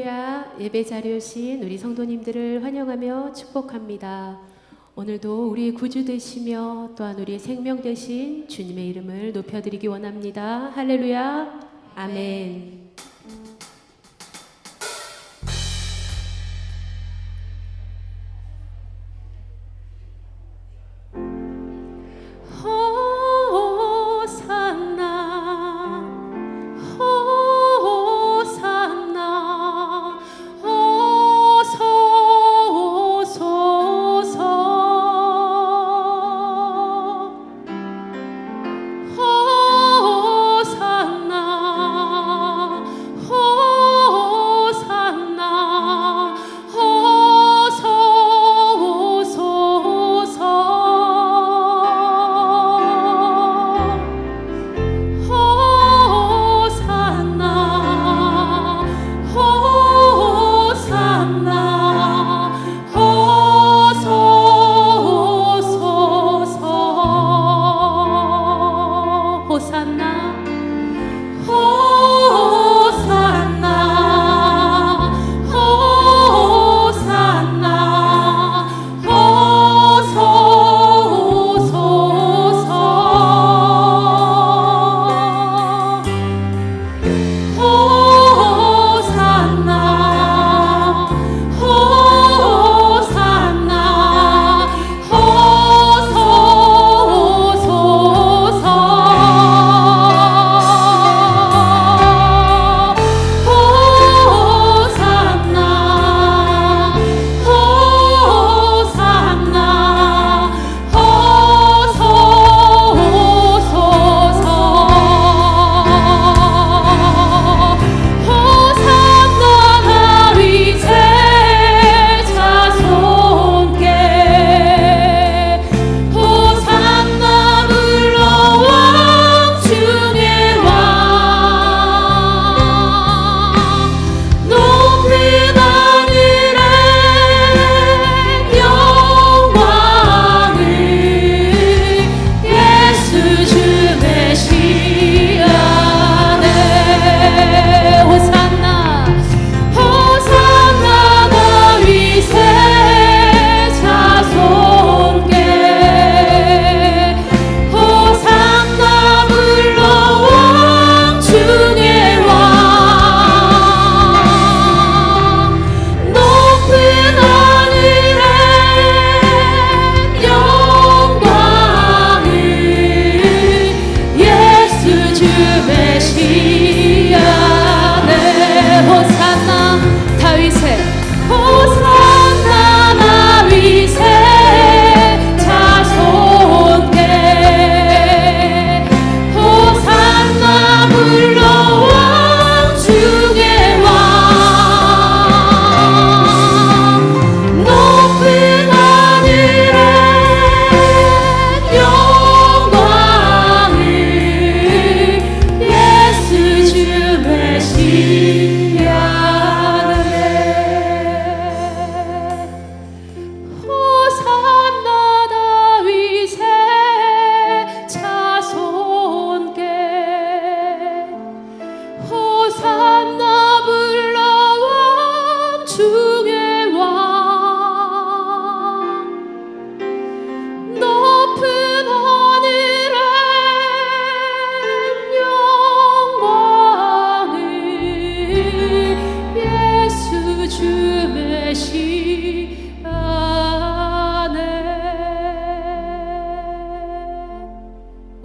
할렐루야. 예배 자리에 오신 우리 성도님들을 환영하며 축복합니다. 오늘도 우리 구주 되시며 또한 우리의 생명 되신 주님의 이름을 높여드리기 원합니다. 할렐루야. 아멘.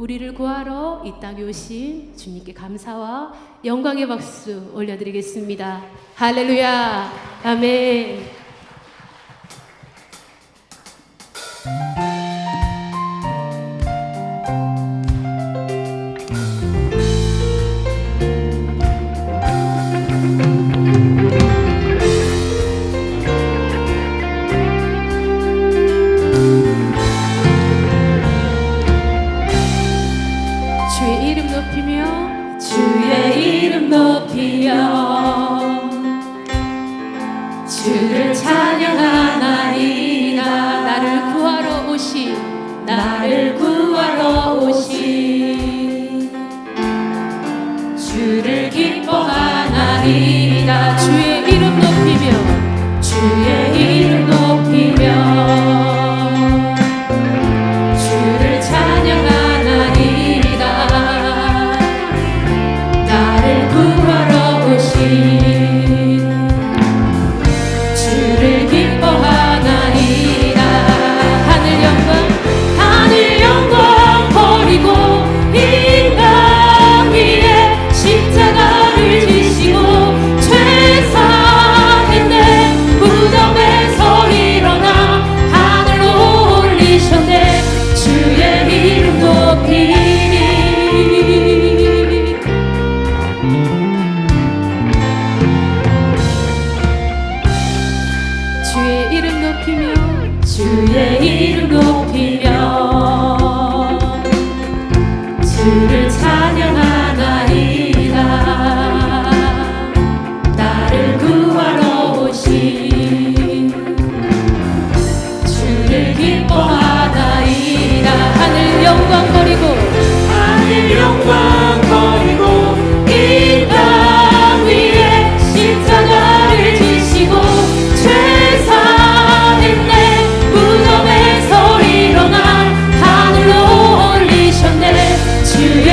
우리를 구하러 이 땅에 오신 주님께 감사와 영광의 박수 올려드리겠습니다. 할렐루야. 아멘. 주의 이름 높이며 주를 찬양하나이다. 나를 구하러 오신 주를 기뻐하나이다. 주의 이름 높이며 주의 이름 높이며 주를 찬양하나이다. 나를 구하러 오신 주를 기뻐하나이다. 하늘 영광 버리고 이 땅 위에 십자가를 지시고 죄 사했네. 무덤에서 일어나 하늘로 올리셨네. 주의 이름 높이니 주의 이름 높이며 주의 이름 높이며 주를 찬양하나이다. 나를 구하러 오신 주를 기뻐하나이다. 하늘 영광 버리고 하늘 영광 버리고 이 땅 위에 십자가를 지시고 죄 사했네. 무덤에서 일어나 하늘로 올리셨네. 주의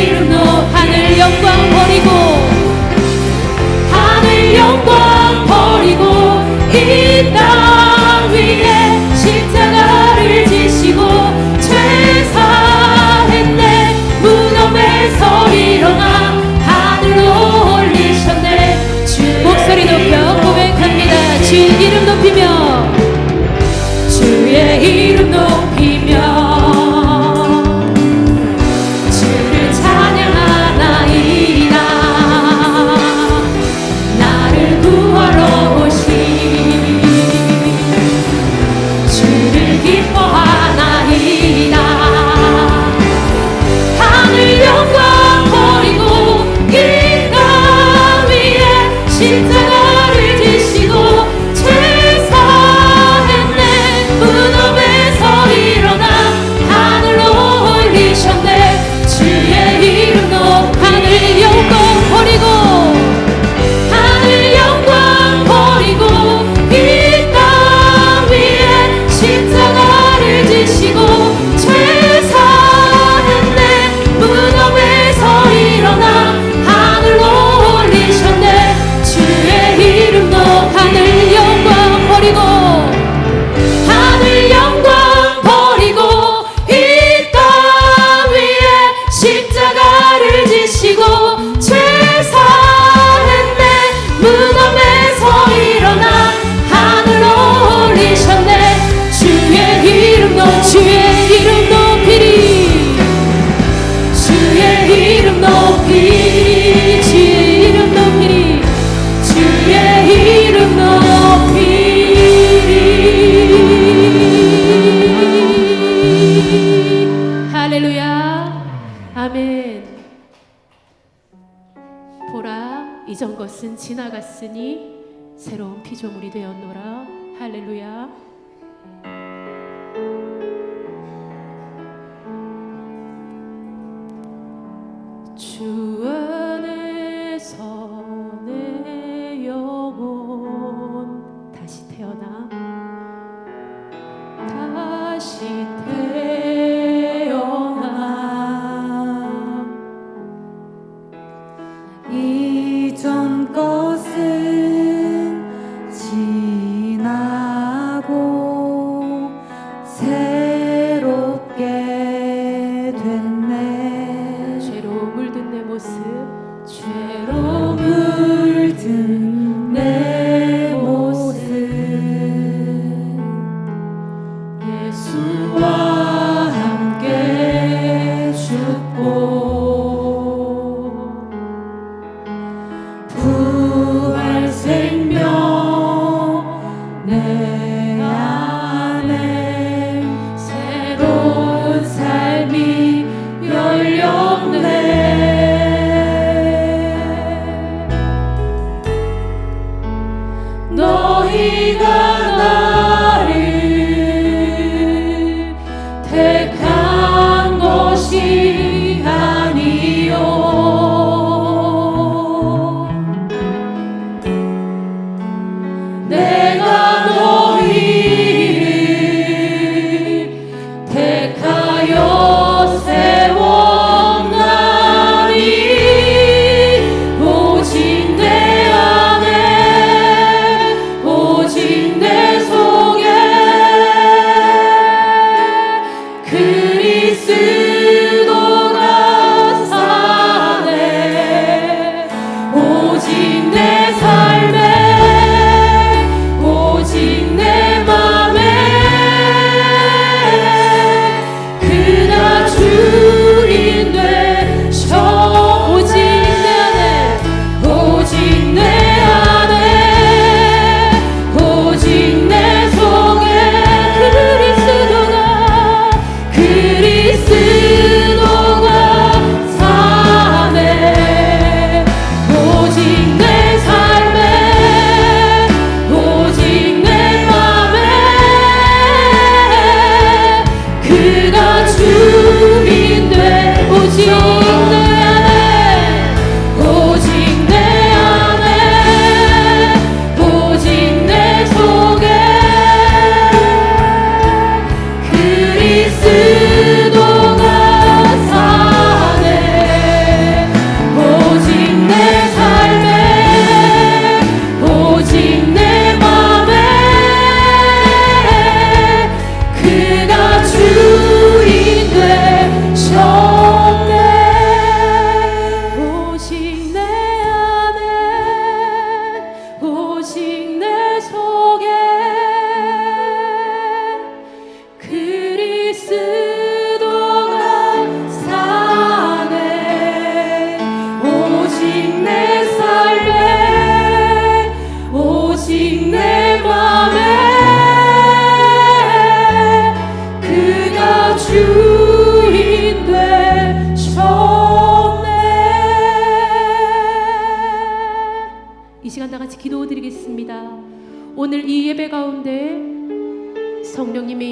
이름 높이 하늘 영광 버리고 하늘 영광 버리고 이 땅 위에 십자가를 지시고 죄 사했네. 무덤에서 일어나 하늘로 올리셨네. 주의 목소리 높여 고백합니다. 주의 이름 높이며 주의 이름 높이며 주를 찬양하나이다. 나를 구하러 오신 주를 기뻐하나이다. 하늘 영광 버리고 이 땅 위에 십자가를 지시고 죄 사했네. 무덤에서 일어나 하늘로 올리셨네. 주의 이름 높이 하늘 영광 버리고 하늘 영광 버리고 이 땅 위에 십자가를 지시고 죄 사했네. 무덤에서 일어나 하늘로 올리셨네. 주의 이름 높이 하늘 영광 버리고 하늘 영광 버리고 이 땅 위에 십자가를 지시고 죄 사했네. 무덤에서 일어나 하늘로 올리셨네. 주의 이름 높이 주의 이름 높이리 주의 이름 높이 주의 이름 높이리 주의 이름 높이리. 할렐루야 아멘. 보라 이전 것은 지나갔으니 새로운 피조물이 되었노라. 할렐루야. 주 안에서 내 영혼 다시 태어나 다시 태어나 이전 것은 지나고 새롭게 됐네. 죄로 물든 내 모습 죄로 물든 내 모습 예수와 함께 죽고 부활 생명 내 안에 새로운 삶이 열렸네. 너희가 나를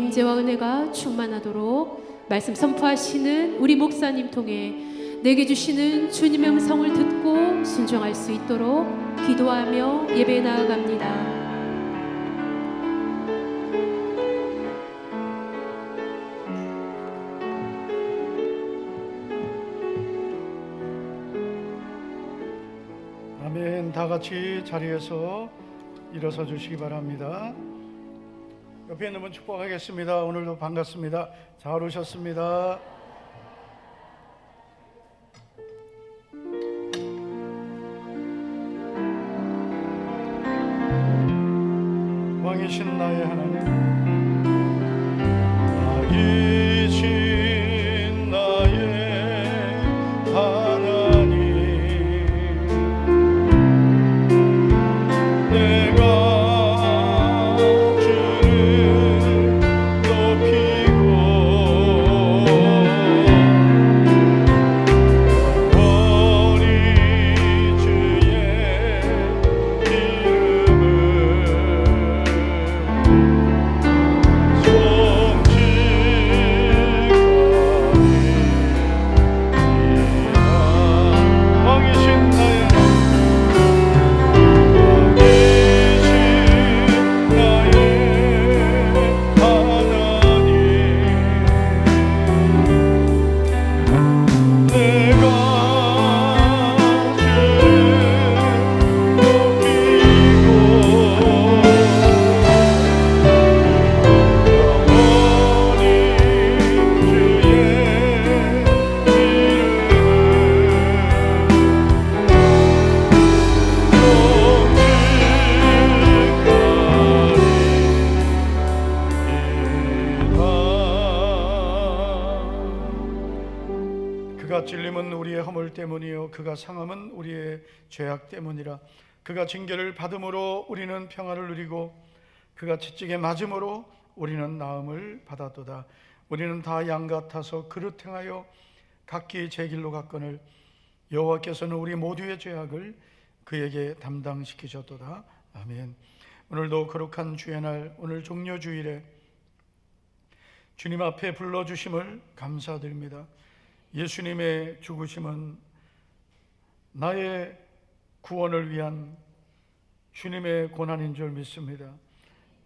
임재와 은혜가 충만하도록 말씀 선포하시는 우리 목사님 통해 내게 주시는 주님의 음성을 듣고 순종할 수 있도록 기도하며 예배 나아갑니다. 아멘. 다 같이 자리에서 일어서 주시기 바랍니다. 옆에 있는 분 축복하겠습니다. 오늘도 반갑습니다. 잘 오셨습니다. 왕이신 나의 하나님, 왕이신 나의 하나님, 내가 주를 높이고 영원히 주의 그가 찔림은 우리의 허물 때문이요 그가 상함은 우리의 죄악 때문이라. 그가 징계를 받음으로 우리는 평안을 누리고 그가 채찍에 맞음으로 우리는 나음을 받았도다. 우리는 다 양 같아서 그릇 행하여 각기 제 길로 갔거늘 여호와께서는 우리 모두의 죄악을 그에게 담당시키셨도다. 아멘. 오늘도 거룩한 주의 날, 오늘 종료주일에 주님 앞에 불러주심을 감사드립니다. 예수님의 죽으심은 나의 구원을 위한 주님의 고난인 줄 믿습니다.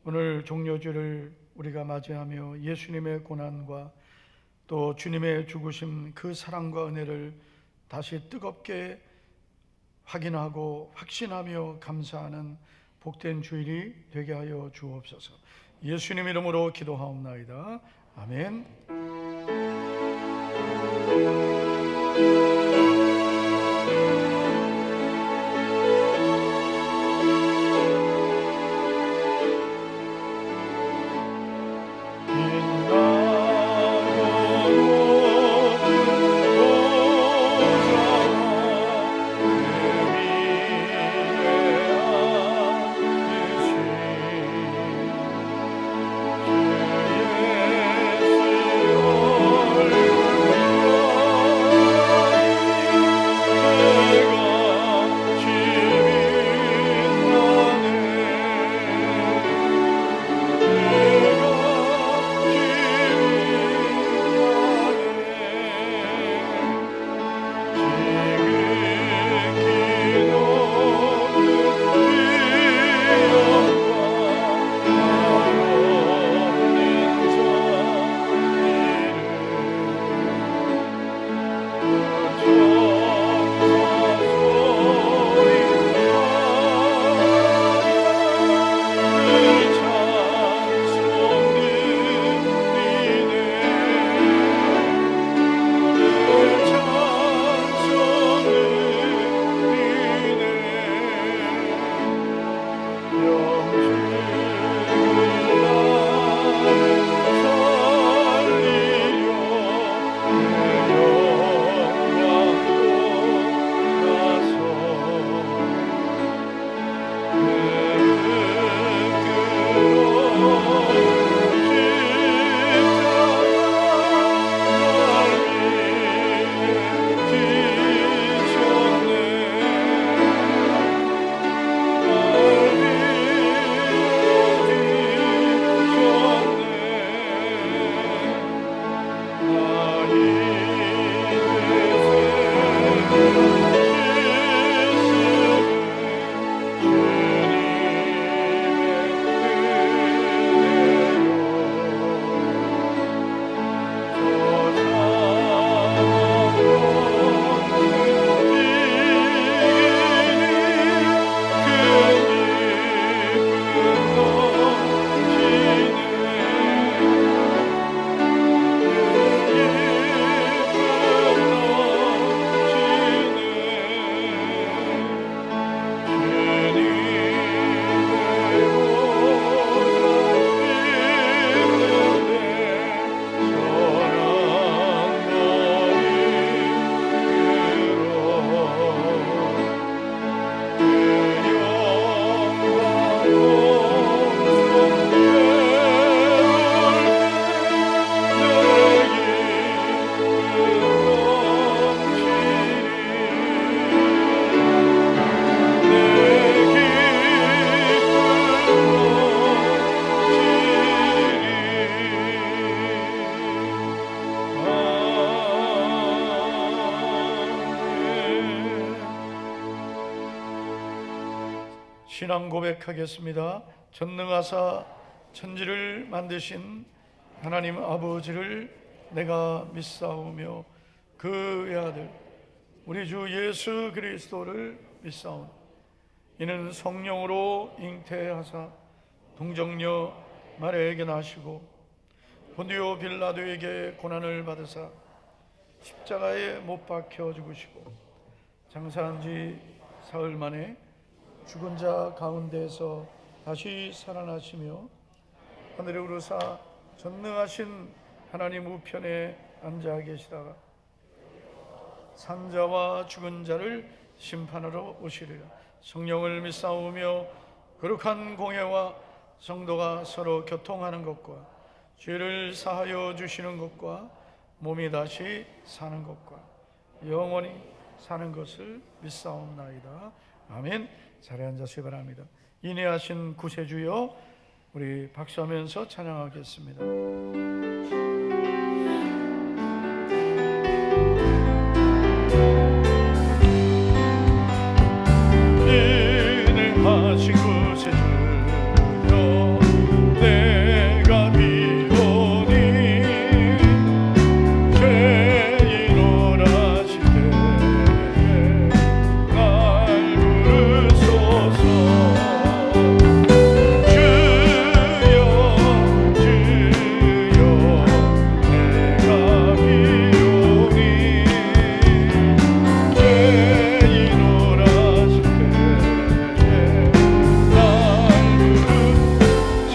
오늘 종료주를 우리가 맞이하며 예수님의 고난과 또 주님의 죽으심, 그 사랑과 은혜를 다시 뜨겁게 확인하고 확신하며 감사하는 복된 주일이 되게 하여 주옵소서. 예수님 이름으로 기도하옵나이다. 아멘. 신앙 고백하겠습니다. 전능하사 천지를 만드신 하나님 아버지를 내가 믿사오며 그 외아들 우리 주 예수 그리스도를 믿사오니 이는 성령으로 잉태하사 동정녀 마리아에게 나시고 본디오 빌라도에게 고난을 받으사 십자가에 못 박혀 죽으시고 장사한 지 사흘 만에 죽은 자 가운데서 다시 살아나시며 하늘에 오르사 전능하신 하나님 우편에 앉아 계시다가 산자와 죽은 자를 심판하러 오시리라. 성령을 믿사오며 거룩한 공예와 성도가 서로 교통하는 것과 죄를 사하여 주시는 것과 몸이 다시 사는 것과 영원히 사는 것을 믿사옵나이다. 아멘. 자리에 앉으시기 바랍니다. 인내하신 구세주여, 우리 박수하면서 찬양하겠습니다. 인내하신 구세주여, 내가 비오니 죄인오라 시대 날 부르소서. 주여 주여 내가 비오니 죄인오라 시대 날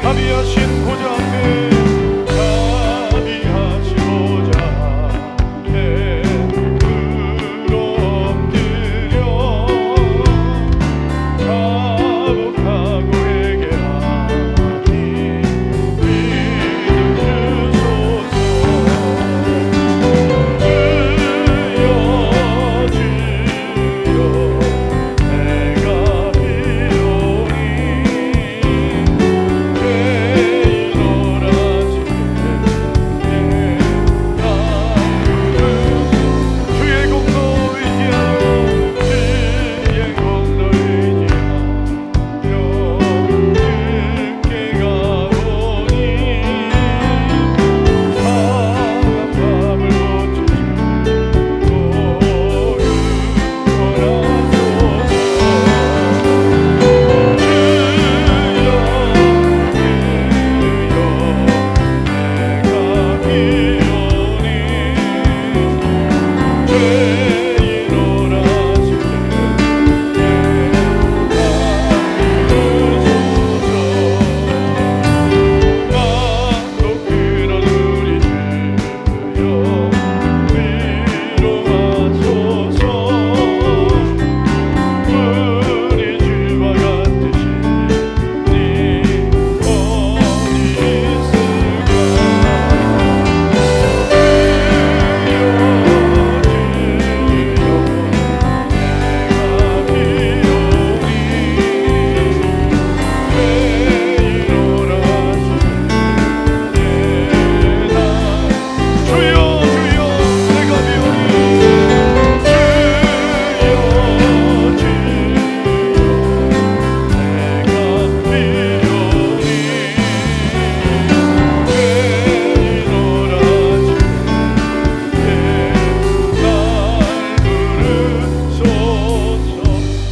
자비하신 보좌 앞에 자비하신 보좌 앞에 엎드려 자복하고 회개하니 믿음 주소서. 주여 주여 내가 비오니 죄인오라 시대 날 부르소서. 주의 공로 의지하여 주의 공로 의지하여 주께 가보니 상한 밤을 고치시고 구원하소서. 우리 주와 같으시니 어디 있을까.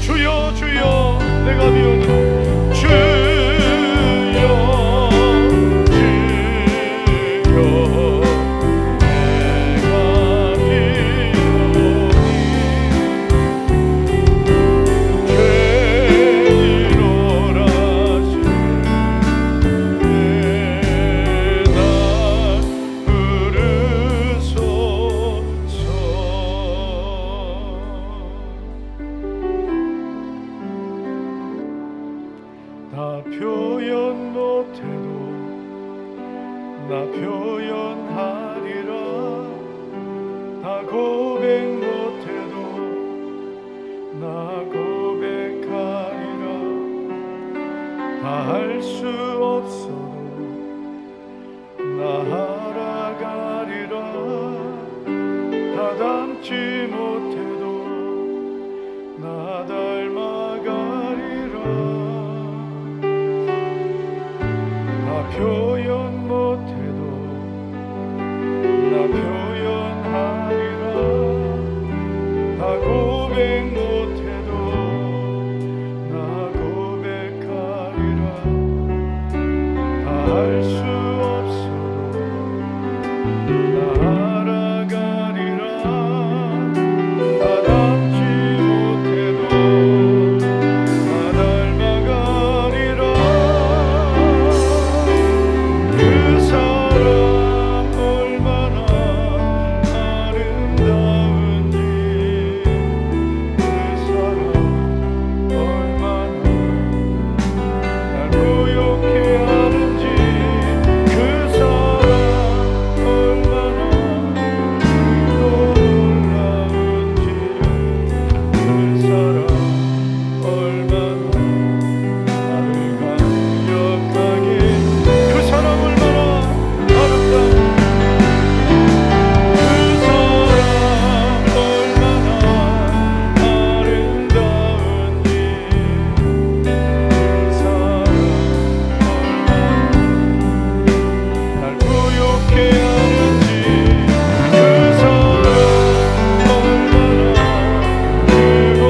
주여 주여 내가 비오니 주여 주여 내가 비오니 죄인오라 시대 날 부르소서. 나 표현 못해도 나 표현하리라. 나 고백 못해도 나 고백하리라. 다 할 수 없어도 나 알아가리라. 다 담지 못해도 나 닮아가리라. 날아가리라 다 닮지 못해도 다 닮아가리라 그 사람 얼마나 아름다운지 그 사람 얼마나 날 부욕해 하는지 그 사람 얼마나 크고 놀라운지 그 사람 얼마나 나를 감격하게 그 사람 얼마나 아름다운지 그 사람 얼마나 아름다운지 그 사람 날 부욕해 하는지 그 사람 얼마나 크고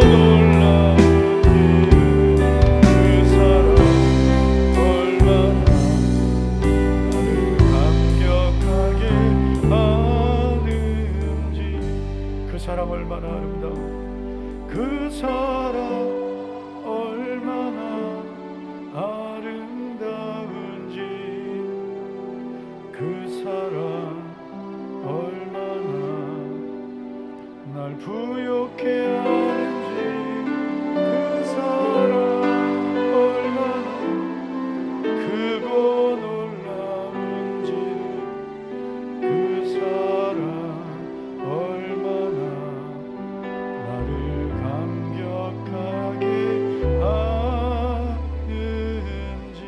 놀라운지 그 사람 얼마나 나를 감격하게 하는지 그 사람 얼마나 아름다워 그 사람 얼마나 아름다운지 그 사람 얼마나 날 부욕해 하는지 그 사람 얼마나 크고 놀라운지 그 사람 얼마나 나를 감격하게 하는지.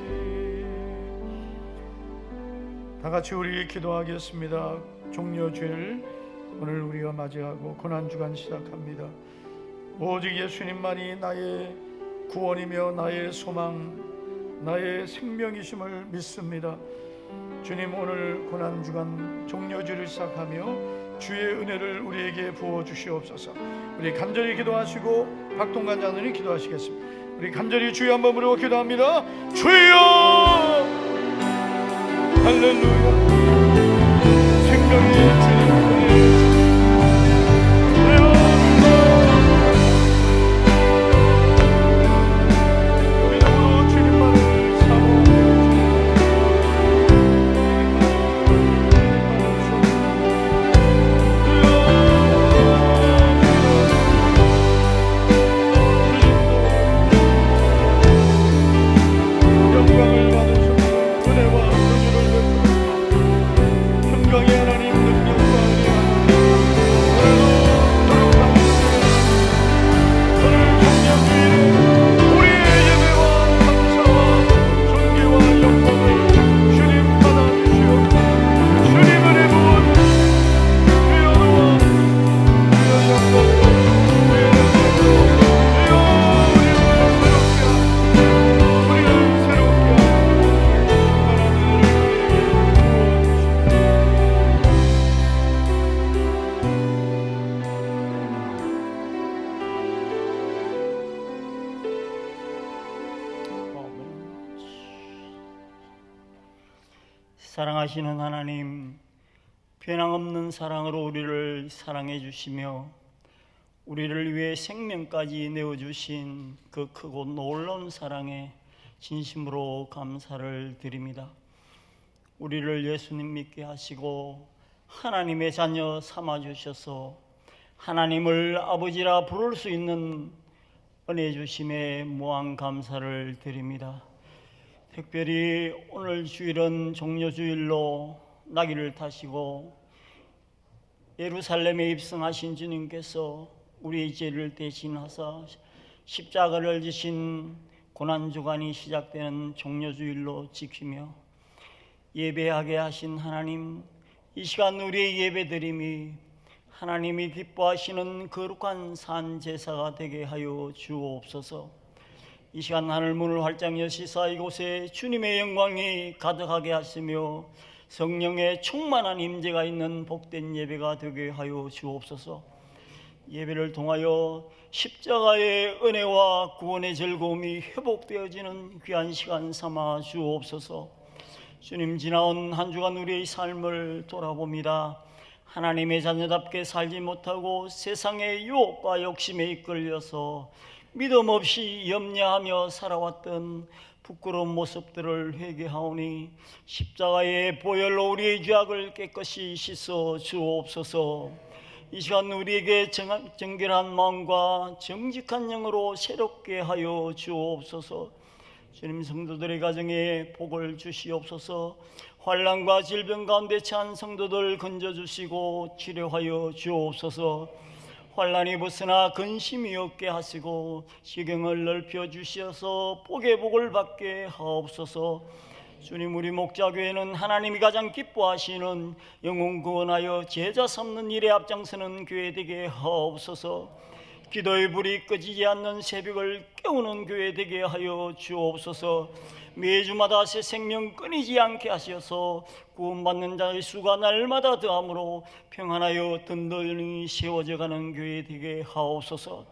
다 같이 우리 기도하겠습니다. 종려주일 오늘 우리가 맞이하고 고난주간 시작합니다. 오직 예수님만이 나의 구원이며 나의 소망, 나의 생명이심을 믿습니다. 주님, 오늘 고난주간 종려주일을 시작하며 주의 은혜를 우리에게 부어주시옵소서. 우리 간절히 기도하시고 박동관 장로님 기도하시겠습니다. 우리 간절히 주여 한번 부르고 기도합니다. 주여 할렐루야. 생명의 주님 은혜 사랑하시는 하나님, 변함없는 사랑으로 우리를 사랑해 주시며 우리를 위해 생명까지 내어주신 그 크고 놀라운 사랑에 진심으로 감사를 드립니다. 우리를 예수님 믿게 하시고 하나님의 자녀 삼아주셔서 하나님을 아버지라 부를 수 있는 은혜 주심에 무한 감사를 드립니다. 특별히 오늘 주일은 종려주일로 나귀를 타시고 예루살렘에 입성하신 주님께서 우리의 죄를 대신하사 십자가를 지신 고난주간이 시작되는 종려주일로 지키며 예배하게 하신 하나님, 이 시간 우리의 예배드림이 하나님이 기뻐하시는 거룩한 산 제사가 되게 하여 주옵소서. 이 시간 하늘 문을 활짝 여시사 이곳에 주님의 영광이 가득하게 하시며 성령의 충만한 임재가 있는 복된 예배가 되게 하여 주옵소서. 예배를 통하여 십자가의 은혜와 구원의 즐거움이 회복되어지는 귀한 시간 삼아 주옵소서. 주님, 지나온 한 주간 우리의 삶을 돌아봅니다. 하나님의 자녀답게 살지 못하고 세상의 유혹과 욕심에 이끌려서 믿음 없이 염려하며 살아왔던 부끄러운 모습들을 회개하오니 십자가의 보혈로 우리의 죄악을 깨끗이 씻어 주옵소서. 이 시간 우리에게 정결한 마음과 정직한 영으로 새롭게 하여 주옵소서. 주님, 성도들의 가정에 복을 주시옵소서. 환난과 질병 가운데 처한 성도들 건져주시고 치료하여 주옵소서. 환난이 벗어나 근심이 없게 하시고 시경을 넓혀 주셔서 복의 복을 받게 하옵소서. 주님, 우리 목자교회는 하나님이 가장 기뻐하시는 영혼 구원하여 제자 삼는 일에 앞장서는 교회 되게 하옵소서. 기도의 불이 꺼지지 않는 새벽을 깨우는 교회 되게 하여 주옵소서. 매주마다 새 생명 끊이지 않게 하셔서 구원받는 자의 수가 날마다 더함으로 평안하여 든든히 세워져가는 교회 되게 하옵소서.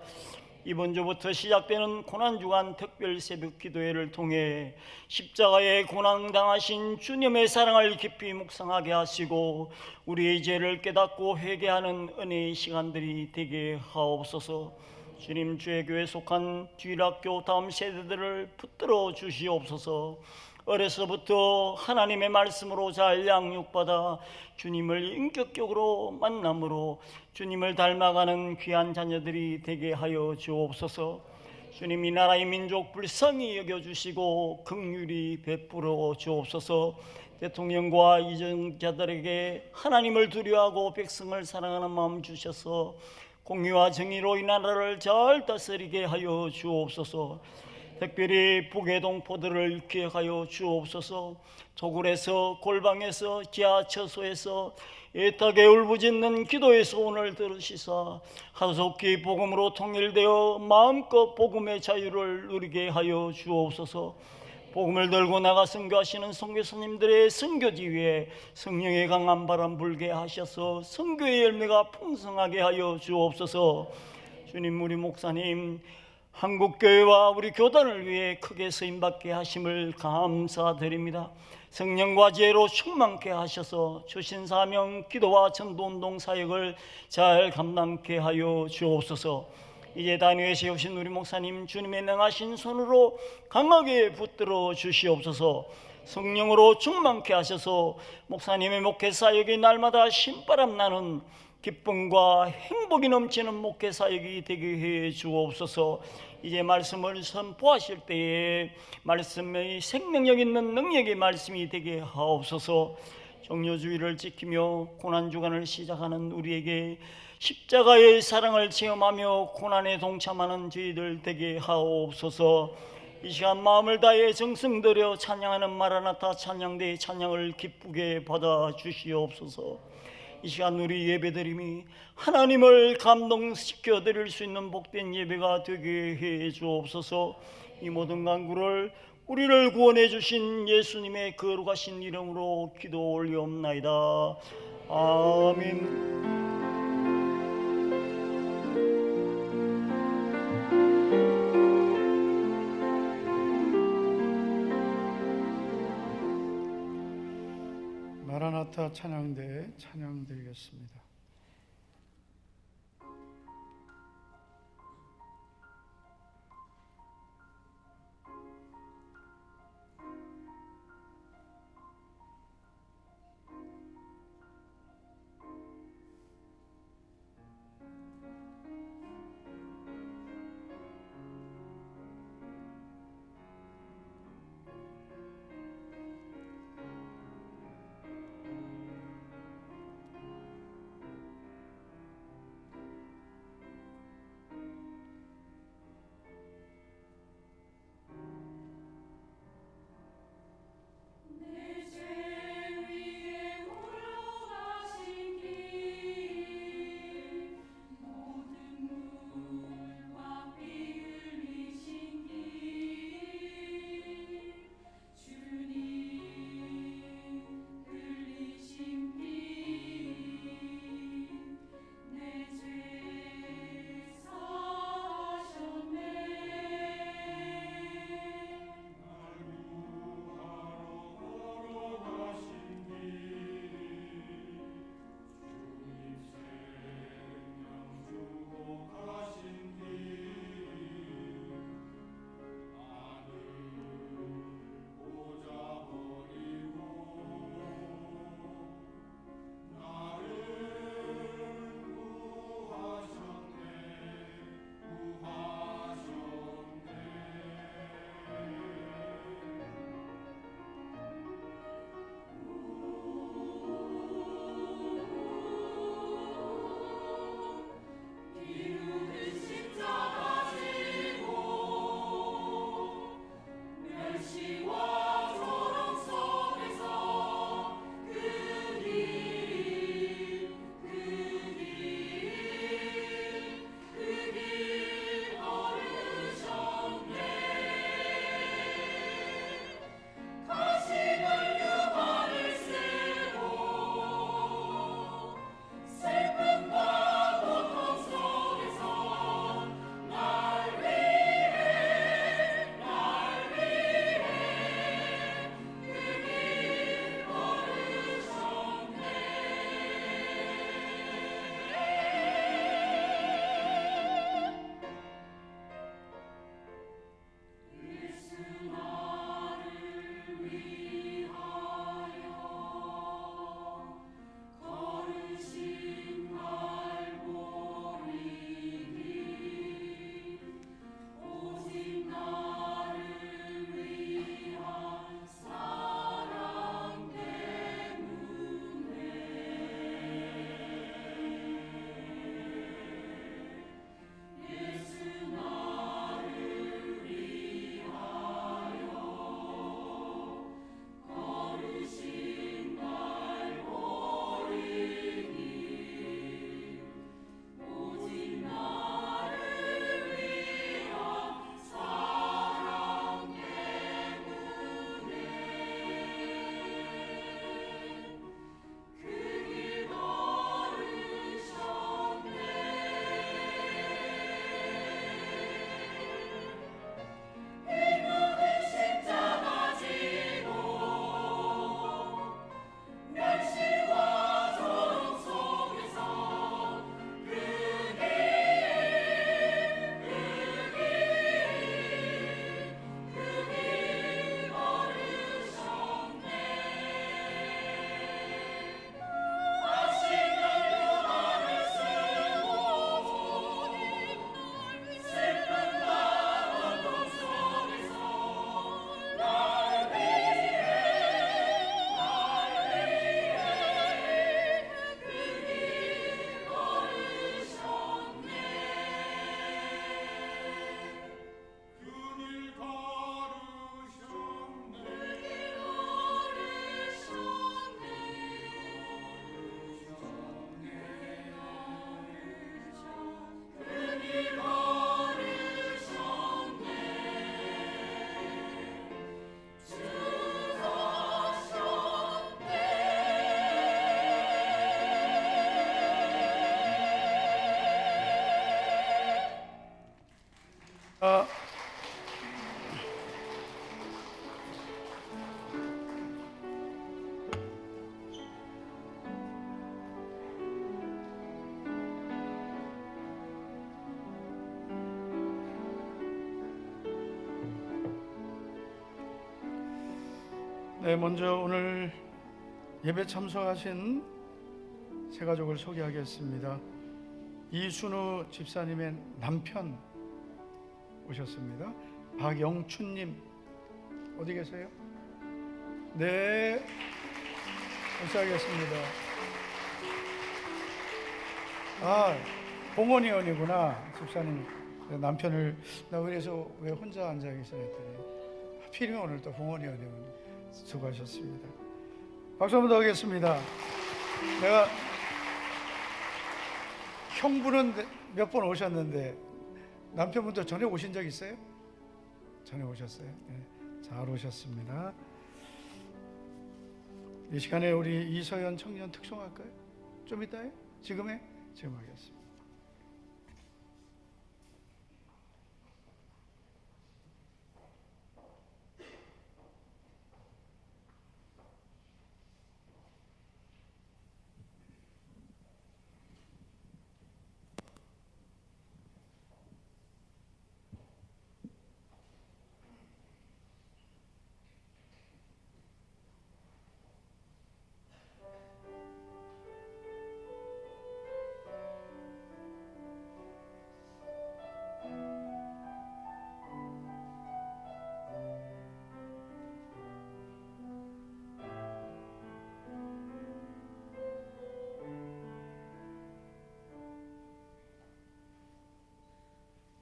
이번 주부터 시작되는 고난주간 특별 새벽 기도회를 통해 십자가의 고난당하신 주님의 사랑을 깊이 묵상하게 하시고 우리의 죄를 깨닫고 회개하는 은혜의 시간들이 되게 하옵소서. 주님, 주의 교회에 속한 주일학교 다음 세대들을 붙들어 주시옵소서. 어려서부터 하나님의 말씀으로 잘 양육받아 주님을 인격적으로 만남으로 주님을 닮아가는 귀한 자녀들이 되게 하여 주옵소서. 주님, 이 나라의 민족 불쌍히 여겨주시고 긍휼히 베풀어 주옵소서. 대통령과 이정자들에게 하나님을 두려워하고 백성을 사랑하는 마음 주셔서 공의와 정의로 이 나라를 잘 다스리게 하여 주옵소서. 특별히 북의 동포들을 기억하여 주옵소서. 도굴에서 골방에서 지하처소에서 애타게 울부짖는 기도의 소원을 들으시사 하속히 복음으로 통일되어 마음껏 복음의 자유를 누리게 하여 주옵소서. 복음을 들고 나가 선교하시는 선교사님들의 선교지 위에 성령의 강한 바람 불게 하셔서 선교의 열매가 풍성하게 하여 주옵소서. 주님, 우리 목사님 한국교회와 우리 교단을 위해 크게 쓰임받게 하심을 감사드립니다. 성령과 지혜로 충만케 하셔서 주신 사명 기도와 전도운동 사역을 잘 감당케 하여 주옵소서. 이제 단위에 세우신 우리 목사님 주님의 능하신 손으로 강하게 붙들어 주시옵소서. 성령으로 충만케 하셔서 목사님의 목회 사역이 날마다 신바람 나는 기쁨과 행복이 넘치는 목회 사역이 되게 해 주옵소서. 이제 말씀을 선포하실 때에 말씀의 생명력 있는 능력의 말씀이 되게 하옵소서. 종료주의를 지키며 고난주간을 시작하는 우리에게 십자가의 사랑을 체험하며 고난에 동참하는 저희들 되게 하옵소서. 이 시간 마음을 다해 정성 들여 찬양하는 마라나타 찬양대의 찬양을 기쁘게 받아 주시옵소서. 이 시간 우리 예배드림이 하나님을 감동시켜 드릴 수 있는 복된 예배가 되게 해 주옵소서. 이 모든 간구를 우리를 구원해 주신 예수님의 거룩하신 이름으로 기도 올리옵나이다. 아멘. 마라나타 찬양대 찬양드리겠습니다. 네, 먼저 오늘 예배 참석하신 세 가족을 소개하겠습니다. 이순우 집사님의 남편 오셨습니다. 박영춘님 어디 계세요? 네, 감사하겠습니다. 아, 봉원 의원이구나. 집사님 남편을 나 그래서 왜 혼자 앉아 계시나 했더니 하필이면 오늘 또 봉원 의원님 수고하셨습니다. 박수 한번 더 하겠습니다. 내가 형부는 몇 번 오셨는데 남편분도 전에 오신 적 있어요? 전에 오셨어요? 네, 잘 오셨습니다. 이 시간에 우리 이서연 청년 특송할까요? 좀 이따요? 지금 해? 지금 하겠습니다.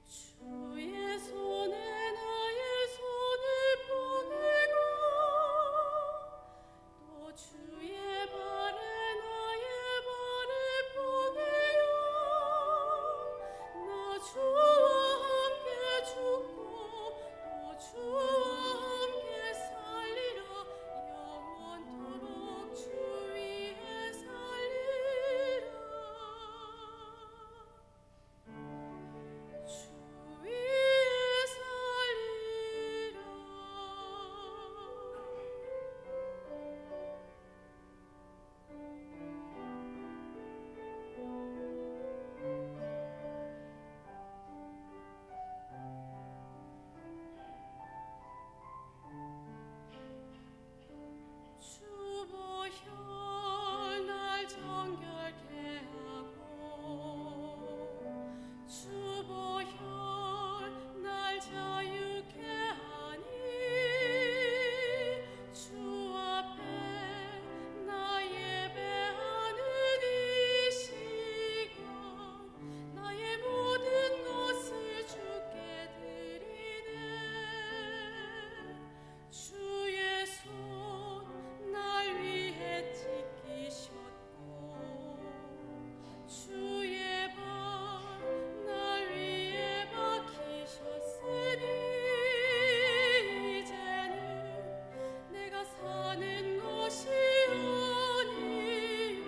주의 손에 나의 손을 포개고 또 주의 발에 나의 발을 포개요. 나 주와 함께 죽고 또 주와 함께 살리라. 영원토록 주 위에 살리라. 주 위에 살리라. 주보혈 날 정결케 하고 주보혈 날 자유케 하니 주 앞에 나 예배하는 이 시간 나의 모든 것을 주께 드리네. 주의 손 날 위해 지키셨고 주의 발 날 위해 박히셨으니 이제는 내가 사는 것이 아니요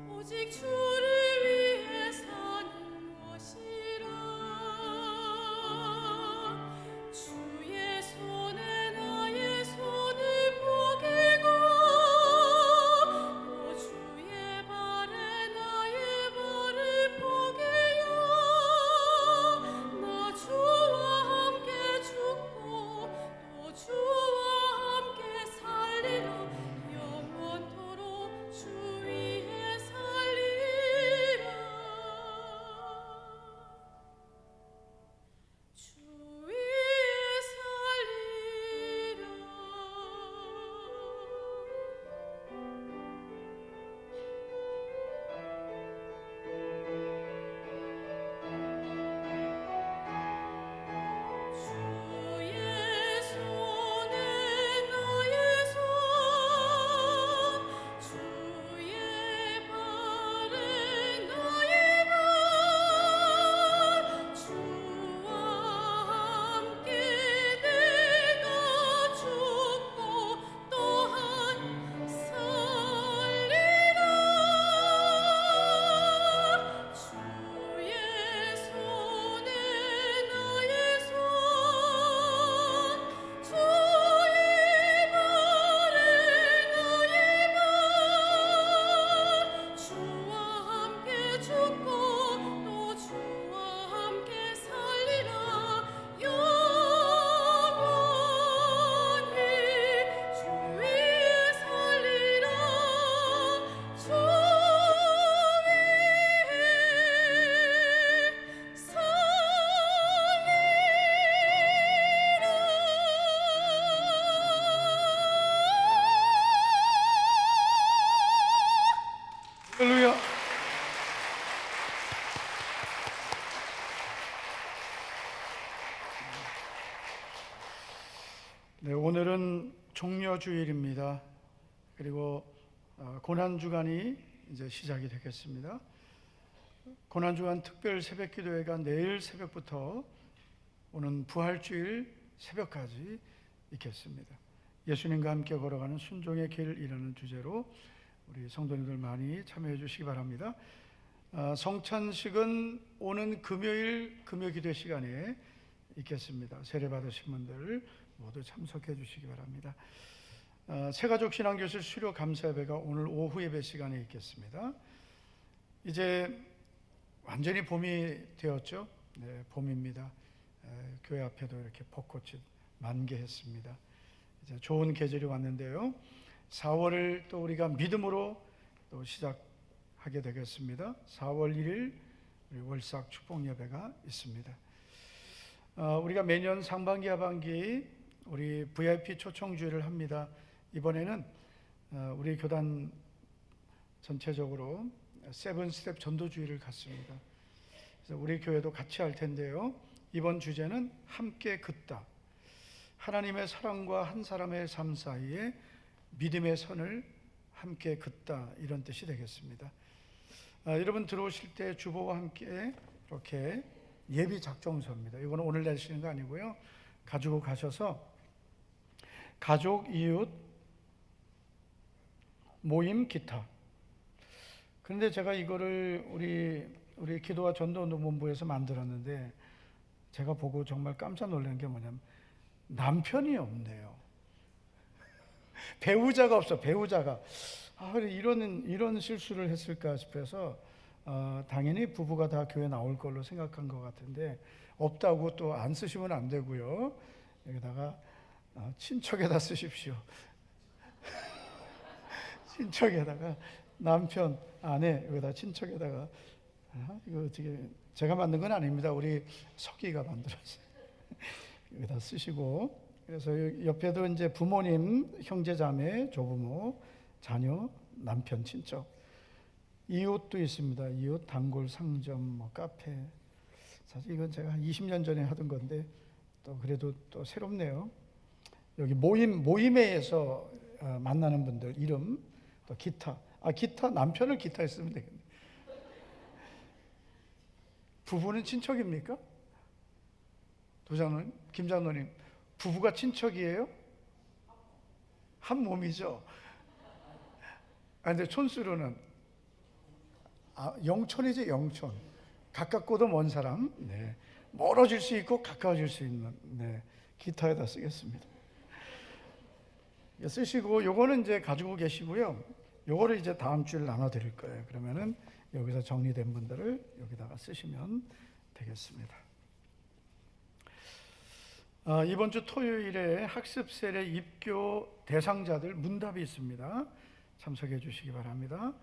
오직 주를 위해 사는 것이라. 주의 손에 나의 손을 포개고 또 주의 발에 나의 발을 포개요. 나 주와 함께 죽고 또 주와 함께 살리라. 영원토록 주 위에 살리라. 할렐루야. 네, 오늘은 종려주일입니다. 그리고 고난주간이 이제 시작이 되겠습니다. 고난주간 특별 새벽기도회가 내일 새벽부터 오는 부활주일 새벽까지 있겠습니다. 예수님과 함께 걸어가는 순종의 길이라는 주제로 우리 성도님들 많이 참여해 주시기 바랍니다. 성찬식은 오는 금요일 금요기도 시간에 있겠습니다. 세례 받으신 분들 모두 참석해 주시기 바랍니다. 새가족 신앙교실 수료 감사 예배가 오늘 오후 예배 시간에 있겠습니다. 이제 완전히 봄이 되었죠. 네, 봄입니다. 교회 앞에도 이렇게 벚꽃이 만개했습니다. 이제 좋은 계절이 왔는데요. 4월을 또 우리가 믿음으로 또 시작하게 되겠습니다. 4월 1일 우리 월삭 축복 예배가 있습니다. 우리가 매년 상반기 하반기 우리 VIP 초청주일을 합니다. 이번에는 우리 교단 전체적으로 세븐 스텝 전도주의를 갖습니다. 그래서 우리 교회도 같이 할 텐데요. 이번 주제는 함께 긋다. 하나님의 사랑과 한 사람의 삶 사이에 믿음의 선을 함께 긋다, 이런 뜻이 되겠습니다. 여러분 들어오실 때 주보와 함께 이렇게 예비 작정서입니다. 이거는 오늘 내시는 거 아니고요. 가지고 가셔서 가족, 이웃, 모임, 기타. 그런데 제가 이거를 우리 기도와 전도운동본부에서 만들었는데 제가 보고 정말 깜짝 놀란 게 뭐냐면 남편이 없네요. 배우자가 없어. 배우자가. 이런 실수를 했을까 싶어서 당연히 부부가 다 교회 나올 걸로 생각한 것 같은데 없다고 또 안 쓰시면 안 되고요. 여기다가 친척에다 쓰십시오. 친척에다가 남편, 아내, 여기다 친척에다가 이거 어떻게 제가 만든 건 아닙니다. 우리 석이가 만들었어요. 여기다 쓰시고, 그래서 옆에도 이제 부모님, 형제자매, 조부모, 자녀, 남편, 친척, 이웃도 있습니다. 이웃, 단골, 상점, 뭐 카페. 사실 이건 제가 한 20년 전에 하던 건데 또 그래도 또 새롭네요. 여기 모임에서 만나는 분들 이름, 또 기타. 기타, 남편을 기타에 쓰면 되겠네. 부부는 친척입니까? 도장로님, 김장로님, 부부가 친척이에요? 한 몸이죠. 근데 촌수로는 영촌이지, 영촌. 가깝고도 먼 사람. 네. 멀어질 수 있고 가까워질 수 있는. 네. 기타에다 쓰겠습니다. 쓰시고 요거는 이제 가지고 계시고요. 요거를 이제 다음 주에 나눠 드릴 거예요. 그러면은 여기서 정리된 분들을 여기다가 쓰시면 되겠습니다. 이번 주 토요일에 학습 세례 입교 대상자들 문답이 있습니다. 참석해 주시기 바랍니다.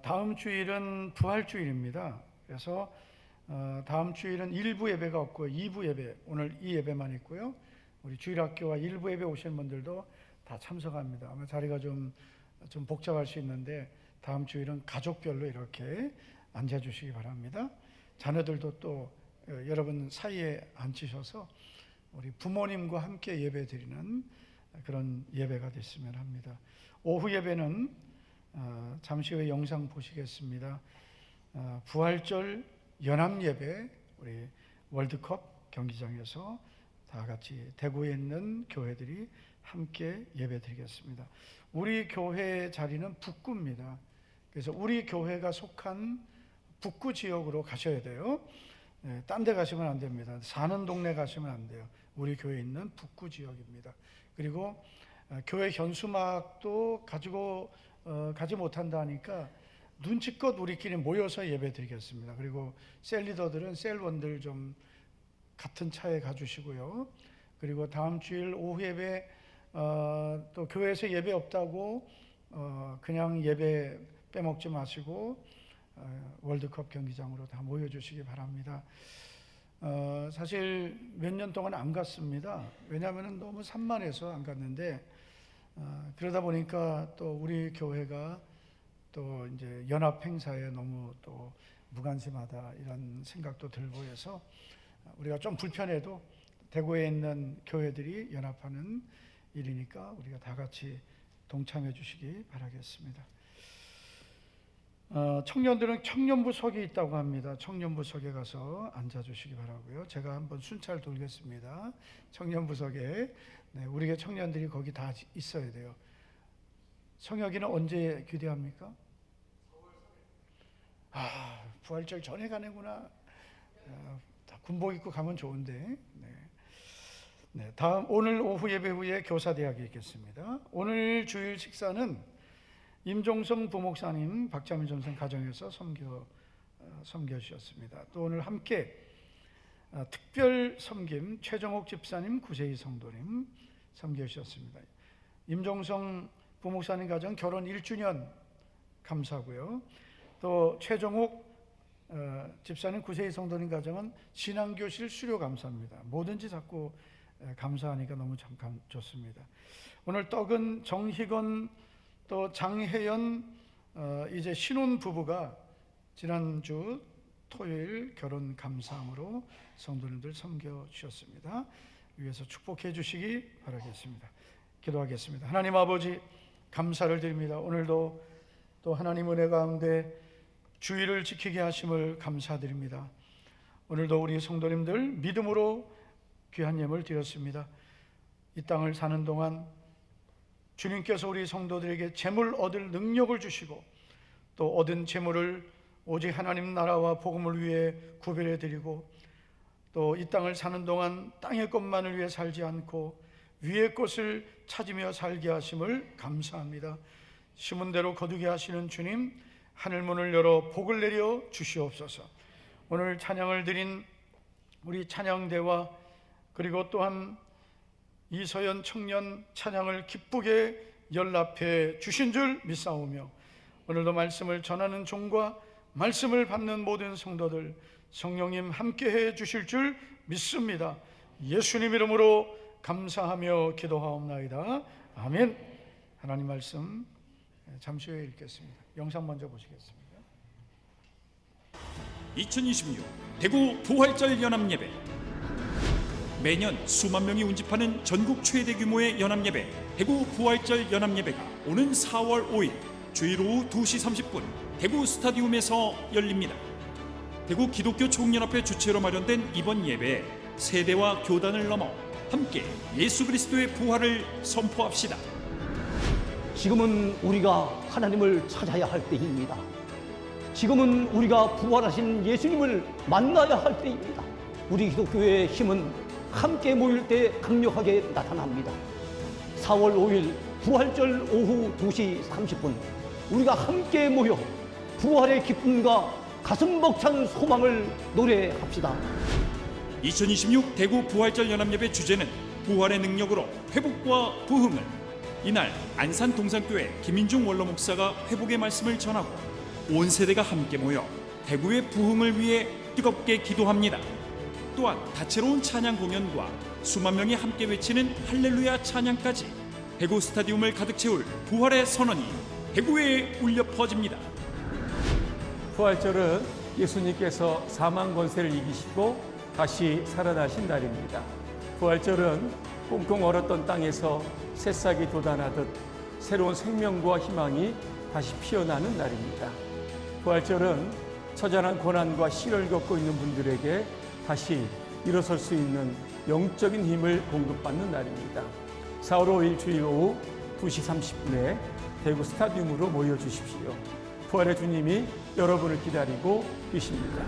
다음 주일은 부활주일입니다. 그래서 다음 주일은 1부 예배가 없고 2부 예배, 오늘 이 예배만 있고요. 우리 주일학교와 1부 예배 오시는 분들도 다 참석합니다. 아마 자리가 좀 복잡할 수 있는데 다음 주일은 가족별로 이렇게 앉아주시기 바랍니다. 자녀들도 또 여러분 사이에 앉히셔서 우리 부모님과 함께 예배 드리는 그런 예배가 됐으면 합니다. 오후 예배는 잠시 후에 영상 보시겠습니다. 부활절 연합 예배, 우리 월드컵 경기장에서 다 같이 대구에 있는 교회들이 함께 예배 드리겠습니다. 우리 교회 자리는 북구입니다. 그래서 우리 교회가 속한 북구 지역으로 가셔야 돼요. 딴 데 가시면 안 됩니다. 사는 동네 가시면 안 돼요. 우리 교회 있는 북구 지역입니다. 그리고 교회 현수막도 가지고 가지 못한다니까 눈치껏 우리끼리 모여서 예배 드리겠습니다. 그리고 셀리더들은 셀원들 좀 같은 차에 가주시고요. 그리고 다음 주일 오후 예배 또 교회에서 예배 없다고 그냥 예배 빼먹지 마시고 월드컵 경기장으로 다 모여주시기 바랍니다. 사실 몇 년 동안 안 갔습니다. 왜냐하면 너무 산만해서 안 갔는데 그러다 보니까 또 우리 교회가 또 이제 연합 행사에 너무 또 무관심하다 이런 생각도 들고 해서 우리가 좀 불편해도 대구에 있는 교회들이 연합하는 일이니까 우리가 다 같이 동참해 주시기 바라겠습니다. 청년들은 청년부석이 있다고 합니다. 청년부석에 가서 앉아주시기 바라고요. 제가 한번 순찰 돌겠습니다. 청년부석에 우리 청년들이 거기 다 있어야 돼요. 성혁이는 언제 귀대합니까? 부활절 전에 가는구나. 다 군복 입고 가면 좋은데. 다음 오늘 오후 예배 후에 교사대학이 있겠습니다. 오늘 주일 식사는 임종성 부목사님 박자민 전생 가정에서 섬겨 주셨습니다. 또 오늘 함께 특별 섬김 최정옥 집사님, 구세희 성도님 섬겨 주셨습니다. 임종성 부목사님 가정 결혼 1주년 감사고요. 또 최정옥 집사님, 구세희 성도님 가정은 신앙교실 수료 감사입니다. 뭐든지 자꾸 감사하니까 너무 참 좋습니다. 오늘 떡은 정희건 또 장혜연 이제 신혼 부부가 지난주 토요일 결혼 감사함으로 성도님들 섬겨 주셨습니다. 위에서 축복해 주시기 바라겠습니다. 기도하겠습니다. 하나님 아버지 감사를 드립니다. 오늘도 또 하나님 은혜 가운데 주의를 지키게 하심을 감사드립니다. 오늘도 우리 성도님들 믿음으로 귀한 예물 드렸습니다. 이 땅을 사는 동안 주님께서 우리 성도들에게 재물 얻을 능력을 주시고 또 얻은 재물을 오직 하나님 나라와 복음을 위해 구별해 드리고 또 이 땅을 사는 동안 땅의 것만을 위해 살지 않고 위의 것을 찾으며 살게 하심을 감사합니다. 심은 대로 거두게 하시는 주님, 하늘문을 열어 복을 내려 주시옵소서. 오늘 찬양을 드린 우리 찬양대와 그리고 또한 이서연 청년 찬양을 기쁘게 연락해 주신 줄 믿사오며 오늘도 말씀을 전하는 종과 말씀을 받는 모든 성도들 성령님 함께해 주실 줄 믿습니다. 예수님 이름으로 감사하며 기도하옵나이다. 아멘. 하나님 말씀 잠시 후에 읽겠습니다. 영상 먼저 보시겠습니다. 2026 대구 부활절 연합예배. 매년 수만 명이 운집하는 전국 최대 규모의 연합예배 대구 부활절 연합예배가 오는 4월 5일 주일 오후 2시 30분 대구 스타디움에서 열립니다. 대구 기독교 총연합회 주최로 마련된 이번 예배에 세대와 교단을 넘어 함께 예수 그리스도의 부활을 선포합시다. 지금은 우리가 하나님을 찾아야 할 때입니다. 지금은 우리가 부활하신 예수님을 만나야 할 때입니다. 우리 기독교의 힘은 함께 모일 때 강력하게 나타납니다. 4월 5일 부활절 오후 2시 30분 우리가 함께 모여 부활의 기쁨과 가슴 벅찬 소망을 노래합시다. 2026 대구 부활절 연합예배 주제는 부활의 능력으로 회복과 부흥을. 이날 안산 동산교회 김인중 원로 목사가 회복의 말씀을 전하고 온 세대가 함께 모여 대구의 부흥을 위해 뜨겁게 기도합니다. 또한 다채로운 찬양 공연과 수만 명이 함께 외치는 할렐루야 찬양까지 대구 스타디움을 가득 채울 부활의 선언이 대구에 울려 퍼집니다. 부활절은 예수님께서 사망 권세를 이기시고 다시 살아나신 날입니다. 부활절은 꽁꽁 얼었던 땅에서 새싹이 돋아나듯 새로운 생명과 희망이 다시 피어나는 날입니다. 부활절은 처절한 고난과 시련을 겪고 있는 분들에게 다시 일어설 수 있는 영적인 힘을 공급받는 날입니다. 4월 5일 주일 오후 2시 30분에 대구 스타디움으로 모여주십시오. 부활의 주님이 여러분을 기다리고 계십니다.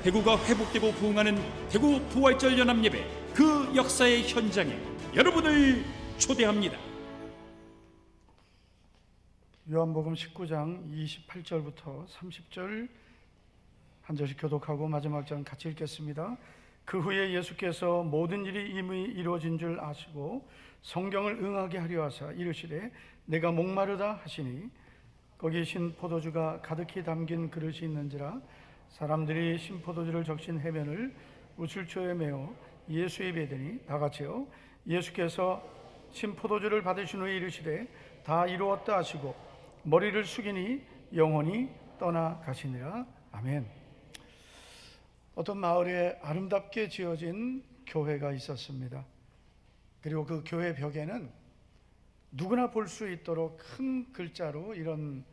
대구가 회복되고 부흥하는 대구 부활절 연합예배 그 역사의 현장에 여러분을 초대합니다. 요한복음 19장 28절부터 30절 한 절씩 교독하고 마지막 장 같이 읽겠습니다. 그 후에 예수께서 모든 일이 이미 이루어진 줄 아시고 성경을 응하게 하려 하사 이르시되 내가 목마르다 하시니 거기 신 포도주가 가득히 담긴 그릇이 있는지라 사람들이 신 포도주를 적신 해면을 우슬초에 메어 예수의 배더니 다 같이요 예수께서 신 포도주를 받으신 후에 이르시되 다 이루었다 하시고 머리를 숙이니 영원히 떠나가시니라. 아멘. 어떤 마을에 아름답게 지어진 교회가 있었습니다. 그리고 그 교회 벽에는 누구나 볼 수 있도록 큰 글자로 이런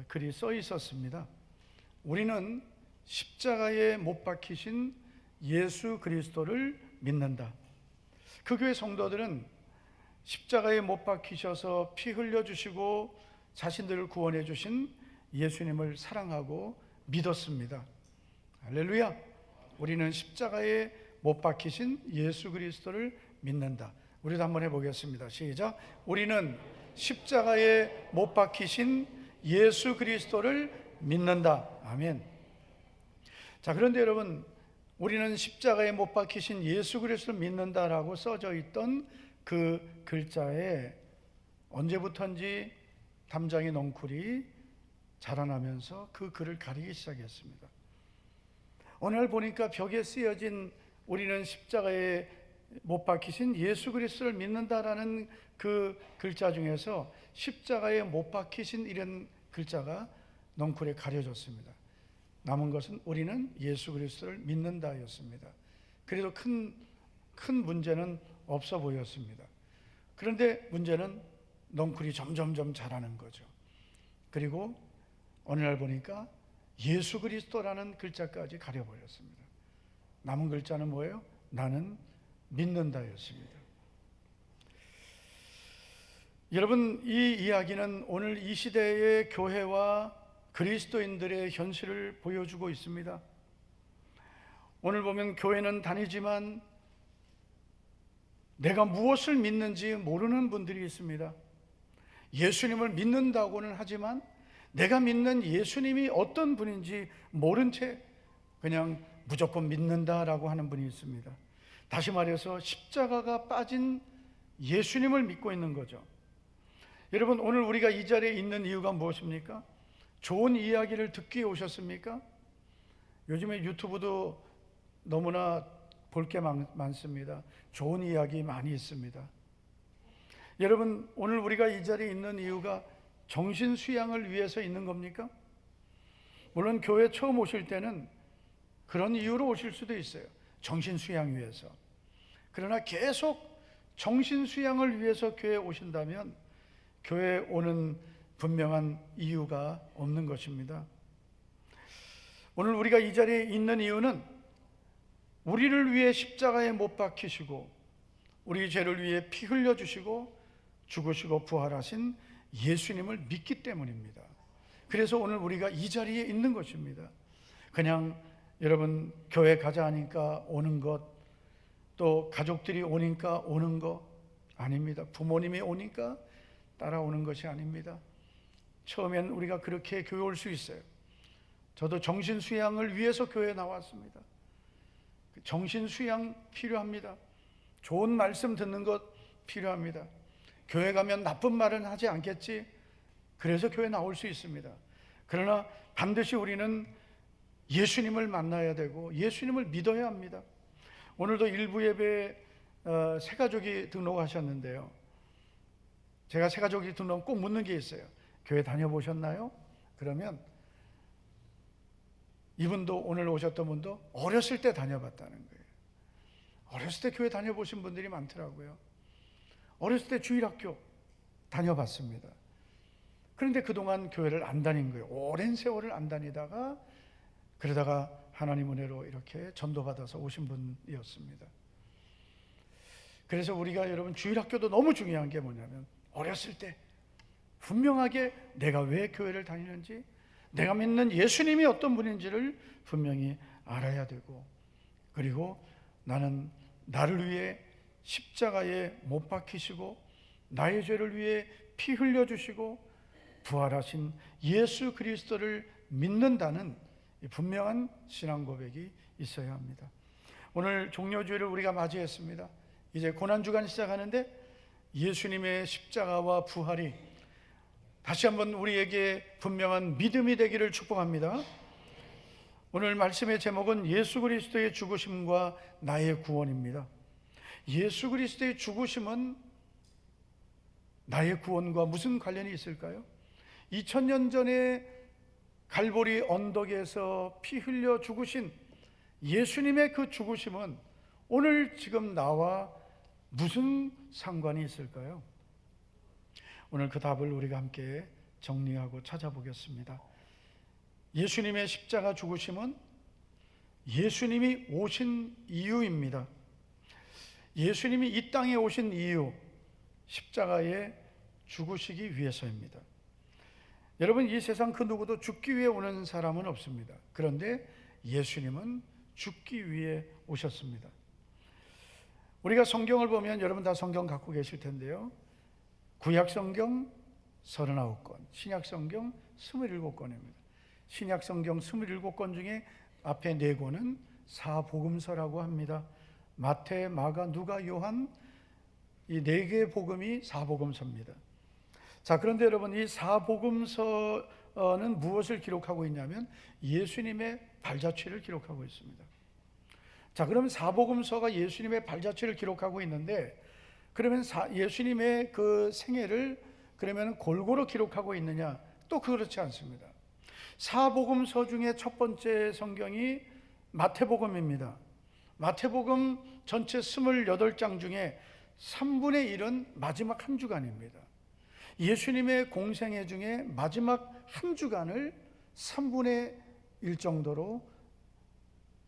글이 써 있었습니다. 우리는 십자가에 못 박히신 예수 그리스도를 믿는다. 그 교회 성도들은 십자가에 못 박히셔서 피 흘려주시고 자신들을 구원해 주신 예수님을 사랑하고 믿었습니다. 할렐루야. 우리는 십자가에 못 박히신 예수 그리스도를 믿는다. 우리도 한번 해보겠습니다. 시작. 우리는 십자가에 못 박히신 예수 그리스도를 믿는다. 아멘. 자, 그런데 여러분, 우리는 십자가에 못 박히신 예수 그리스도를 믿는다라고 써져 있던 그 글자에 언제부턴지 담장의 넝쿨이 자라나면서 그 글을 가리기 시작했습니다. 어느 날 보니까 벽에 쓰여진 우리는 십자가에 못 박히신 예수 그리스도를 믿는다라는 그 글자 중에서 십자가에 못 박히신 이런 글자가 넝쿨에 가려졌습니다. 남은 것은 우리는 예수 그리스도를 믿는다였습니다. 그래도 큰 문제는 없어 보였습니다. 그런데 문제는 넝쿨이 점점점 자라는 거죠. 그리고 어느 날 보니까 예수 그리스도라는 글자까지 가려버렸습니다. 남은 글자는 뭐예요? 나는 믿는다였습니다. 여러분, 이 이야기는 오늘 이 시대의 교회와 그리스도인들의 현실을 보여주고 있습니다. 오늘 보면 교회는 다니지만 내가 무엇을 믿는지 모르는 분들이 있습니다. 예수님을 믿는다고는 하지만 내가 믿는 예수님이 어떤 분인지 모른 채 그냥 무조건 믿는다라고 하는 분이 있습니다. 다시 말해서 십자가가 빠진 예수님을 믿고 있는 거죠. 여러분, 오늘 우리가 이 자리에 있는 이유가 무엇입니까? 좋은 이야기를 듣기 오셨습니까? 요즘에 유튜브도 너무나 볼 게 많습니다. 좋은 이야기 많이 있습니다. 여러분, 오늘 우리가 이 자리에 있는 이유가 정신 수양을 위해서 있는 겁니까? 물론 교회 처음 오실 때는 그런 이유로 오실 수도 있어요. 정신 수양 위해서. 그러나 계속 정신 수양을 위해서 교회에 오신다면 교회에 오는 분명한 이유가 없는 것입니다. 오늘 우리가 이 자리에 있는 이유는 우리를 위해 십자가에 못 박히시고 우리 죄를 위해 피 흘려주시고 죽으시고 부활하신 예수님을 믿기 때문입니다. 그래서 오늘 우리가 이 자리에 있는 것입니다. 그냥 여러분 교회 가자 하니까 오는 것, 또 가족들이 오니까 오는 것 아닙니다. 부모님이 오니까 따라오는 것이 아닙니다. 처음엔 우리가 그렇게 교회 올 수 있어요. 저도 정신수양을 위해서 교회에 나왔습니다. 정신수양 필요합니다. 좋은 말씀 듣는 것 필요합니다. 교회 가면 나쁜 말은 하지 않겠지, 그래서 교회 나올 수 있습니다. 그러나 반드시 우리는 예수님을 만나야 되고 예수님을 믿어야 합니다. 오늘도 일부 예배에 새가족이 등록하셨는데요, 제가 새가족이 등록 꼭 묻는 게 있어요. 교회 다녀보셨나요? 그러면 이분도, 오늘 오셨던 분도 어렸을 때 다녀봤다는 거예요. 어렸을 때 교회 다녀보신 분들이 많더라고요. 어렸을 때 주일학교 다녀봤습니다. 그런데 그동안 교회를 안 다닌 거예요. 오랜 세월을 안 다니다가 그러다가 하나님 은혜로 이렇게 전도받아서 오신 분이었습니다. 그래서 우리가 여러분 주일학교도 너무 중요한 게 뭐냐면 어렸을 때 분명하게 내가 왜 교회를 다니는지, 내가 믿는 예수님이 어떤 분인지를 분명히 알아야 되고, 그리고 나는 나를 위해 십자가에 못 박히시고 나의 죄를 위해 피 흘려주시고 부활하신 예수 그리스도를 믿는다는 분명한 신앙 고백이 있어야 합니다. 오늘 종료주일을 우리가 맞이했습니다. 이제 고난주간 시작하는데 예수님의 십자가와 부활이 다시 한번 우리에게 분명한 믿음이 되기를 축복합니다. 오늘 말씀의 제목은 예수 그리스도의 죽으심과 나의 구원입니다. 예수 그리스도의 죽으심은 나의 구원과 무슨 관련이 있을까요? 2000년 전에 갈보리 언덕에서 피 흘려 죽으신 예수님의 그 죽으심은 오늘 지금 나와 무슨 상관이 있을까요? 오늘 그 답을 우리가 함께 정리하고 찾아보겠습니다. 예수님의 십자가 죽으심은 예수님이 오신 이유입니다. 예수님이 이 땅에 오신 이유, 십자가에 죽으시기 위해서입니다. 여러분, 이 세상 그 누구도 죽기 위해 오는 사람은 없습니다. 그런데 예수님은 죽기 위해 오셨습니다. 우리가 성경을 보면 여러분 다 성경 갖고 계실 텐데요. 구약 성경 39권, 신약 성경 27권입니다. 신약 성경 27권 중에 앞에 4권은 사복음서라고 합니다. 마태, 마가, 누가, 요한, 이 4개의 복음이 사복음서입니다. 자, 그런데 여러분, 이 사복음서는 무엇을 기록하고 있냐면 예수님의 발자취를 기록하고 있습니다. 자, 그러면 사복음서가 예수님의 발자취를 기록하고 있는데, 그러면 예수님의 그 생애를 그러면 골고루 기록하고 있느냐? 또 그렇지 않습니다. 사복음서 중에 첫 번째 성경이 마태복음입니다. 마태복음 전체 28장 중에 3분의 1은 마지막 한 주간입니다. 예수님의 공생애 중에 마지막 한 주간을 3분의 1 정도로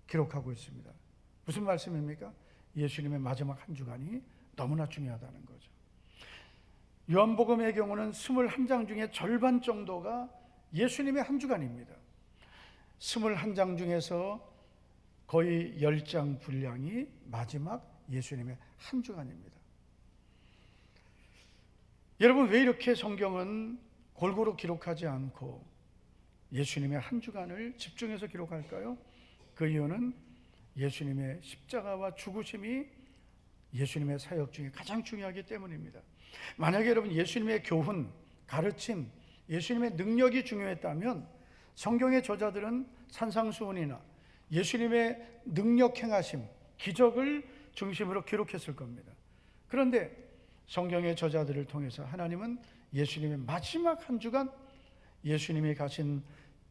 기록하고 있습니다. 무슨 말씀입니까? 예수님의 마지막 한 주간이 너무나 중요하다는 거죠. 요한복음의 경우는 21장 중에 절반 정도가 예수님의 한 주간입니다. 21장 중에서 거의 10장 분량이 마지막 예수님의 한 주간입니다. 여러분, 왜 이렇게 성경은 골고루 기록하지 않고 예수님의 한 주간을 집중해서 기록할까요? 그 이유는 예수님의 십자가와 죽으심이 예수님의 사역 중에 가장 중요하기 때문입니다. 만약에 여러분 예수님의 교훈, 가르침, 예수님의 능력이 중요했다면 성경의 저자들은 산상수훈이나 예수님의 능력 행하심, 기적을 중심으로 기록했을 겁니다. 그런데 성경의 저자들을 통해서 하나님은 예수님의 마지막 한 주간, 예수님이 가신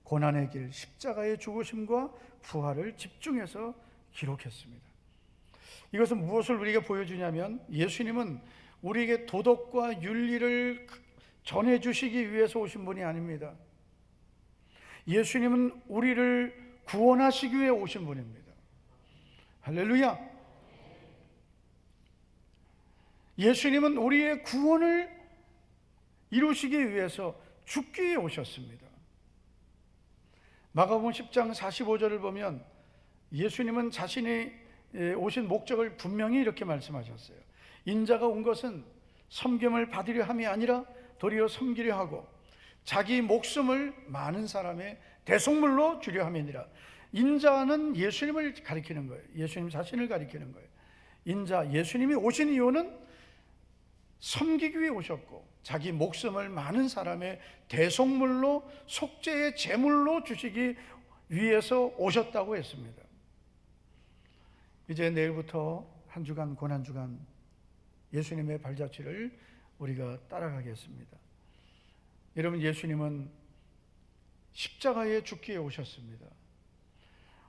고난의 길, 십자가의 죽으심과 부활을 집중해서 기록했습니다. 이것은 무엇을 우리에게 보여주냐면 예수님은 우리에게 도덕과 윤리를 전해주시기 위해서 오신 분이 아닙니다. 예수님은 우리를 구원하시기 위해 오신 분입니다. 할렐루야! 예수님은 우리의 구원을 이루시기 위해서 죽기 위해 오셨습니다. 마가복음 10장 45절을 보면 예수님은 자신이 오신 목적을 분명히 이렇게 말씀하셨어요. 인자가 온 것은 섬김을 받으려 함이 아니라 도리어 섬기려 하고 자기 목숨을 많은 사람의 대속물로 주려 함이니라. 인자는 예수님을 가리키는 거예요. 예수님 자신을 가리키는 거예요. 인자, 예수님이 오신 이유는 섬기기 위해 오셨고 자기 목숨을 많은 사람의 대속물로, 속죄의 제물로 주시기 위해서 오셨다고 했습니다. 이제 내일부터 한 주간, 고난주간 예수님의 발자취를 우리가 따라가겠습니다. 여러분, 예수님은 십자가에 죽기에 오셨습니다.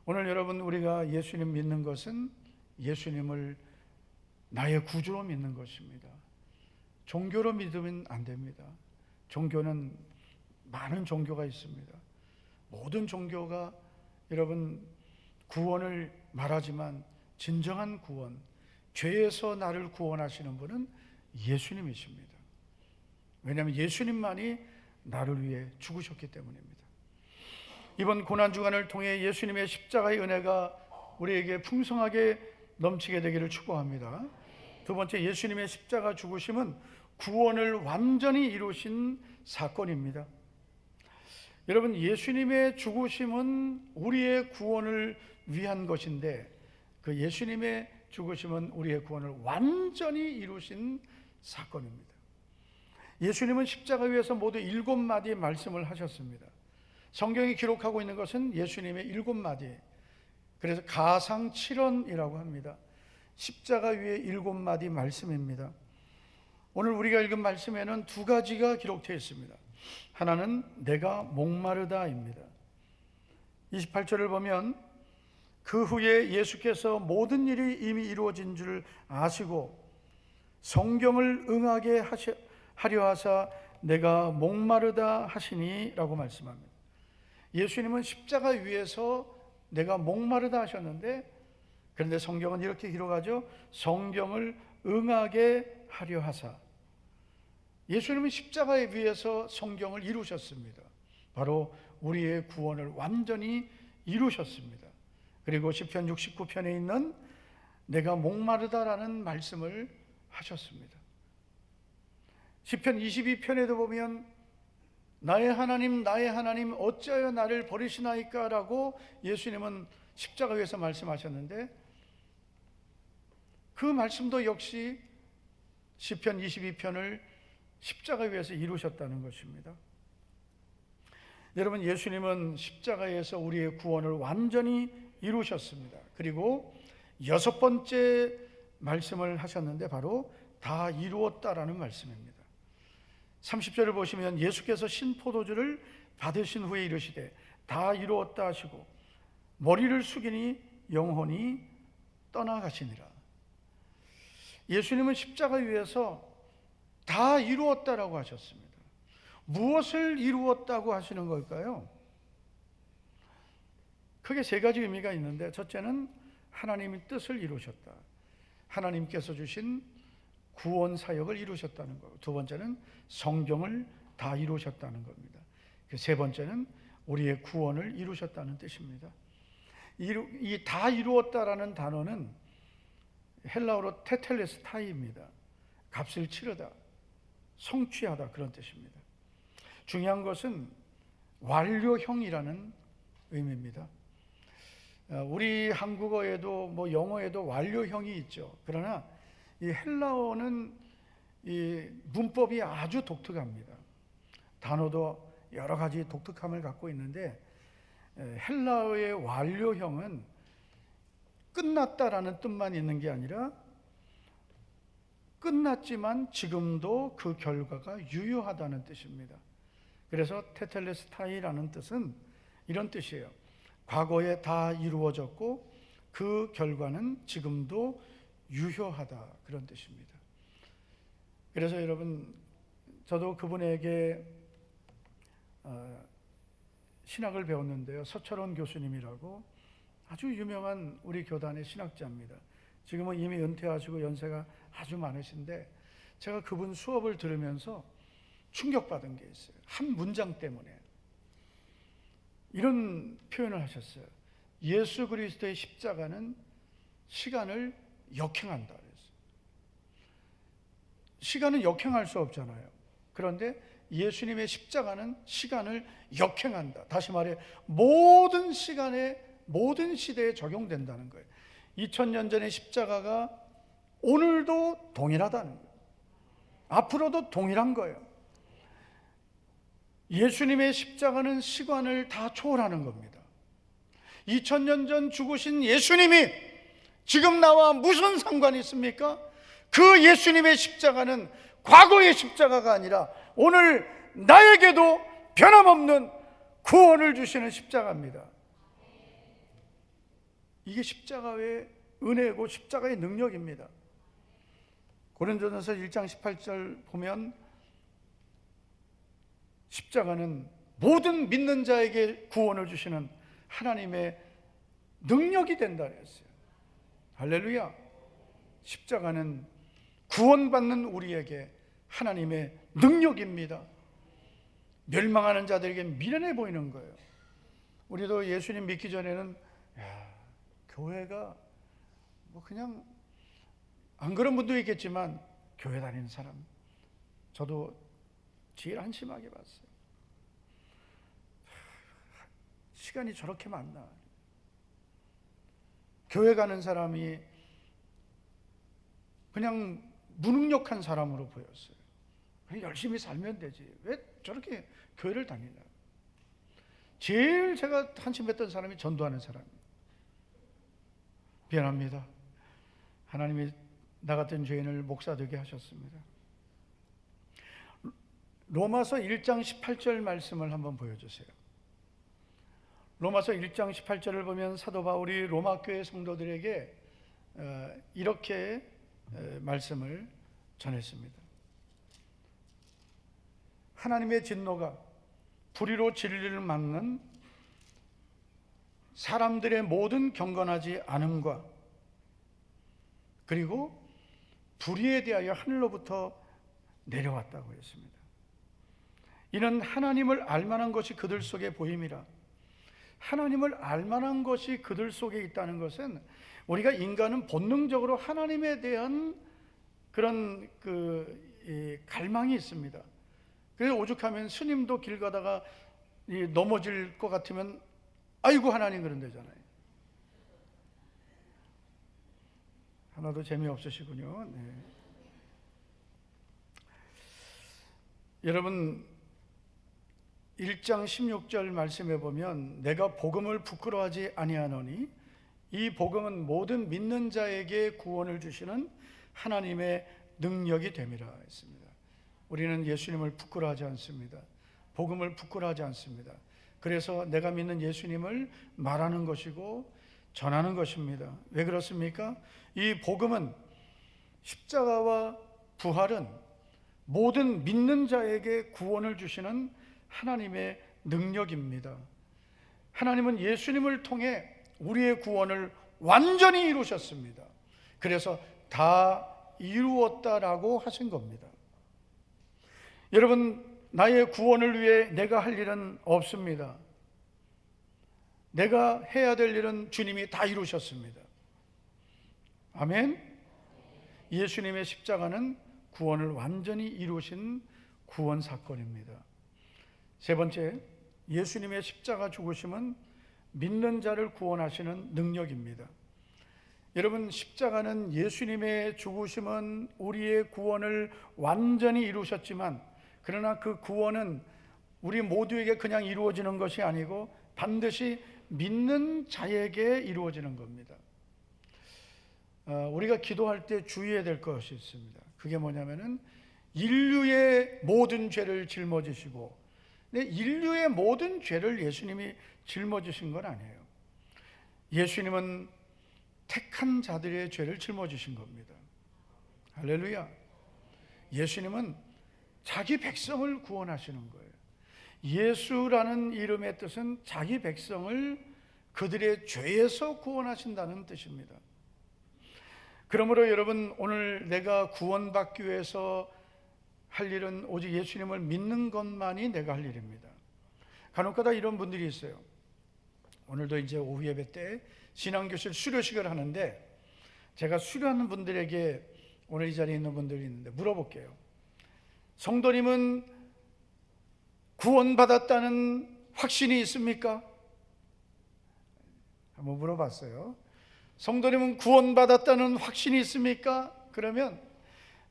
오늘 여러분, 우리가 예수님 믿는 것은 예수님을 나의 구주로 믿는 것입니다. 종교로 믿으면 안 됩니다. 종교는 많은 종교가 있습니다. 모든 종교가 여러분 구원을 말하지만 진정한 구원, 죄에서 나를 구원하시는 분은 예수님이십니다. 왜냐하면 예수님만이 나를 위해 죽으셨기 때문입니다. 이번 고난주간을 통해 예수님의 십자가의 은혜가 우리에게 풍성하게 넘치게 되기를 축복합니다. 두 번째, 예수님의 십자가 죽으심은 구원을 완전히 이루신 사건입니다. 여러분, 예수님의 죽으심은 우리의 구원을 위한 것인데 그 예수님의 죽으심은 우리의 구원을 완전히 이루신 사건입니다. 예수님은 십자가 위에서 모두 7마디의 말씀을 하셨습니다. 성경이 기록하고 있는 것은 예수님의 7마디, 그래서 가상 7언이라고 합니다. 십자가 위에 7마디 말씀입니다. 오늘 우리가 읽은 말씀에는 2가지가 기록되어 있습니다. 하나는 내가 목마르다입니다. 28절을 보면 그 후에 예수께서 모든 일이 이미 이루어진 줄 아시고 성경을 응하게 하려 하사 내가 목마르다 하시니 라고 말씀합니다. 예수님은 십자가 위에서 내가 목마르다 하셨는데, 그런데 성경은 이렇게 기록하죠. 성경을 응하게 하려 하사. 예수님은 십자가에 위해서 성경을 이루셨습니다. 바로 우리의 구원을 완전히 이루셨습니다. 그리고 시편 69편에 있는 내가 목마르다라는 말씀을 하셨습니다. 시편 22편에도 보면 나의 하나님 나의 하나님 어찌하여 나를 버리시나이까 라고 예수님은 십자가 위에서 말씀하셨는데, 그 말씀도 역시 시편 22편을 십자가 위에서 이루셨다는 것입니다. 여러분, 예수님은 십자가에서 우리의 구원을 완전히 이루셨습니다. 그리고 여섯 번째 말씀을 하셨는데 바로 다 이루었다라는 말씀입니다. 30절을 보시면 예수께서 신포도주를 받으신 후에 이르시되 다 이루었다 하시고 머리를 숙이니 영혼이 떠나가시니라. 예수님은 십자가 위에서 다 이루었다라고 하셨습니다. 무엇을 이루었다고 하시는 걸까요? 크게 세 가지 의미가 있는데, 첫째는 하나님의 뜻을 이루셨다. 하나님께서 주신 구원 사역을 이루셨다는 것. 두 번째는 성경을 다 이루셨다는 겁니다. 세 번째는 우리의 구원을 이루셨다는 뜻입니다. 이 다 이루었다라는 단어는 헬라어로 테텔레스타이입니다. 값을 치르다, 성취하다, 그런 뜻입니다. 중요한 것은 완료형이라는 의미입니다. 우리 한국어에도 영어에도 완료형이 있죠. 그러나 이 헬라어는 이 문법이 아주 독특합니다. 단어도 여러 가지 독특함을 갖고 있는데, 헬라어의 완료형은 끝났다라는 뜻만 있는 게 아니라 끝났지만 지금도 그 결과가 유효하다는 뜻입니다. 그래서 테텔레스타이라는 뜻은 이런 뜻이에요. 과거에 다 이루어졌고 그 결과는 지금도 유효하다, 그런 뜻입니다. 그래서 여러분, 저도 그분에게 신학을 배웠는데요. 서철원 교수님이라고 아주 유명한 우리 교단의 신학자입니다. 지금은 이미 은퇴하시고 연세가 아주 많으신데, 제가 그분 수업을 들으면서 충격받은 게 있어요. 한 문장 때문에 이런 표현을 하셨어요. 예수 그리스도의 십자가는 시간을 역행한다 그랬어요. 시간은 역행할 수 없잖아요. 그런데 예수님의 십자가는 시간을 역행한다. 다시 말해 모든 시간에, 모든 시대에 적용된다는 거예요. 2000년 전의 십자가가 오늘도 동일하다는 거예요. 앞으로도 동일한 거예요. 예수님의 십자가는 시간을 다 초월하는 겁니다. 2000년 전 죽으신 예수님이 지금 나와 무슨 상관이 있습니까? 그 예수님의 십자가는 과거의 십자가가 아니라 오늘 나에게도 변함없는 구원을 주시는 십자가입니다. 이게 십자가의 은혜고 십자가의 능력입니다. 고린도전서 1장 18절 보면 십자가는 모든 믿는 자에게 구원을 주시는 하나님의 능력이 된다 그랬어요. 할렐루야. 십자가는 구원받는 우리에게 하나님의 능력입니다. 멸망하는 자들에게 미련해 보이는 거예요. 우리도 예수님 믿기 전에는 교회가 그냥, 안 그런 분도 있겠지만 교회 다니는 사람, 저도 제일 한심하게 봤어요. 시간이 저렇게 많나. 교회 가는 사람이 그냥 무능력한 사람으로 보였어요. 열심히 살면 되지, 왜 저렇게 교회를 다니나. 제일 제가 한심했던 사람이 전도하는 사람이에요. 미안합니다. 하나님이 나 같은 죄인을 목사 되게 하셨습니다. 로마서 1장 18절 말씀을 한번 보여주세요. 로마서 1장 18절을 보면 사도 바울이 로마 교회 성도들에게 이렇게 말씀을 전했습니다. 하나님의 진노가 불의로 진리를 막는 사람들의 모든 경건하지 않음과 그리고 불의에 대하여 하늘로부터 내려왔다고 했습니다. 이는 하나님을 알만한 것이 그들 속에 보임이라. 하나님을 알만한 것이 그들 속에 있다는 것은 우리가 인간은 본능적으로 하나님에 대한 그런 갈망이 있습니다. 그래서 오죽하면 스님도 길 가다가 넘어질 것 같으면 아이고 하나님 그런다잖아요. 하나도 재미없으시군요. 네. 여러분 1장 16절 말씀에 보면 내가 복음을 부끄러워하지 아니하노니 이 복음은 모든 믿는 자에게 구원을 주시는 하나님의 능력이 됨이라 했습니다. 우리는 예수님을 부끄러워하지 않습니다. 복음을 부끄러워하지 않습니다. 그래서 내가 믿는 예수님을 말하는 것이고 전하는 것입니다. 왜 그렇습니까? 이 복음은 십자가와 부활은 모든 믿는 자에게 구원을 주시는 하나님의 능력입니다. 하나님은 예수님을 통해 우리의 구원을 완전히 이루셨습니다. 그래서 다 이루었다라고 하신 겁니다. 여러분, 나의 구원을 위해 내가 할 일은 없습니다. 내가 해야 될 일은 주님이 다 이루셨습니다. 아멘. 예수님의 십자가는 구원을 완전히 이루신 구원 사건입니다. 세 번째, 예수님의 십자가 죽으심은 믿는 자를 구원하시는 능력입니다. 여러분, 십자가는 예수님의 죽으심은 우리의 구원을 완전히 이루셨지만 그러나 그 구원은 우리 모두에게 그냥 이루어지는 것이 아니고 반드시 믿는 자에게 이루어지는 겁니다. 우리가 기도할 때 주의해야 될 것이 있습니다. 그게 뭐냐면은 인류의 모든 죄를 짊어지시고, 인류의 모든 죄를 예수님이 짊어지신 건 아니에요. 예수님은 택한 자들의 죄를 짊어지신 겁니다. 할렐루야. 예수님은 자기 백성을 구원하시는 거예요. 예수라는 이름의 뜻은 자기 백성을 그들의 죄에서 구원하신다는 뜻입니다. 그러므로 여러분, 오늘 내가 구원받기 위해서 할 일은 오직 예수님을 믿는 것만이 내가 할 일입니다. 간혹가다 이런 분들이 있어요. 오늘도 이제 오후 예배 때 신앙교실 수료식을 하는데 제가 수료하는 분들에게 오늘 이 자리에 있는 분들이 있는데 물어볼게요. 성도님은 구원받았다는 확신이 있습니까? 한번 물어봤어요. 성도님은 구원받았다는 확신이 있습니까? 그러면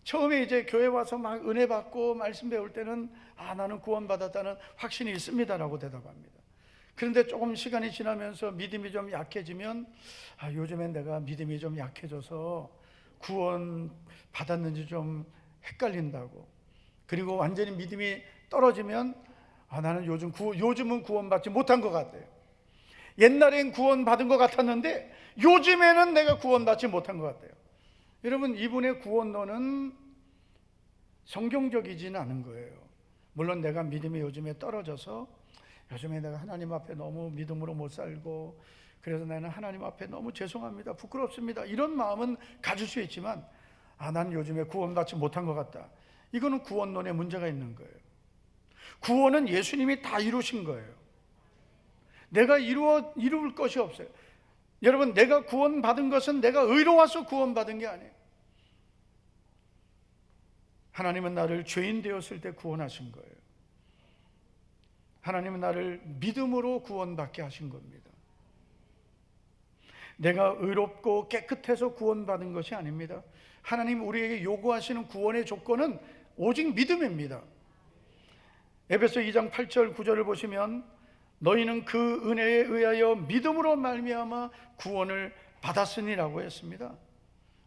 처음에 이제 교회 와서 막 은혜 받고 말씀 배울 때는 나는 구원받았다는 확신이 있습니다라고 대답합니다. 그런데 조금 시간이 지나면서 믿음이 좀 약해지면 요즘엔 내가 믿음이 좀 약해져서 구원 받았는지 좀 헷갈린다고. 그리고 완전히 믿음이 떨어지면 나는 요즘은 구원받지 못한 것 같아요. 옛날엔 구원받은 것 같았는데 요즘에는 내가 구원받지 못한 것 같아요. 여러분, 이분의 구원론은 성경적이지는 않은 거예요. 물론 내가 믿음이 요즘에 떨어져서 요즘에 내가 하나님 앞에 너무 믿음으로 못 살고 그래서 나는 하나님 앞에 너무 죄송합니다, 부끄럽습니다, 이런 마음은 가질 수 있지만 난 요즘에 구원받지 못한 것 같다. 이거는 구원론에 문제가 있는 거예요. 구원은 예수님이 다 이루신 거예요. 내가 이룰 것이 없어요. 여러분, 내가 구원받은 것은 내가 의로워서 구원받은 게 아니에요. 하나님은 나를 죄인 되었을 때 구원하신 거예요. 하나님은 나를 믿음으로 구원받게 하신 겁니다. 내가 의롭고 깨끗해서 구원받은 것이 아닙니다. 하나님 우리에게 요구하시는 구원의 조건은 오직 믿음입니다. 에베소 2장 8절 9절을 보시면 너희는 그 은혜에 의하여 믿음으로 말미암아 구원을 받았으니라고 했습니다.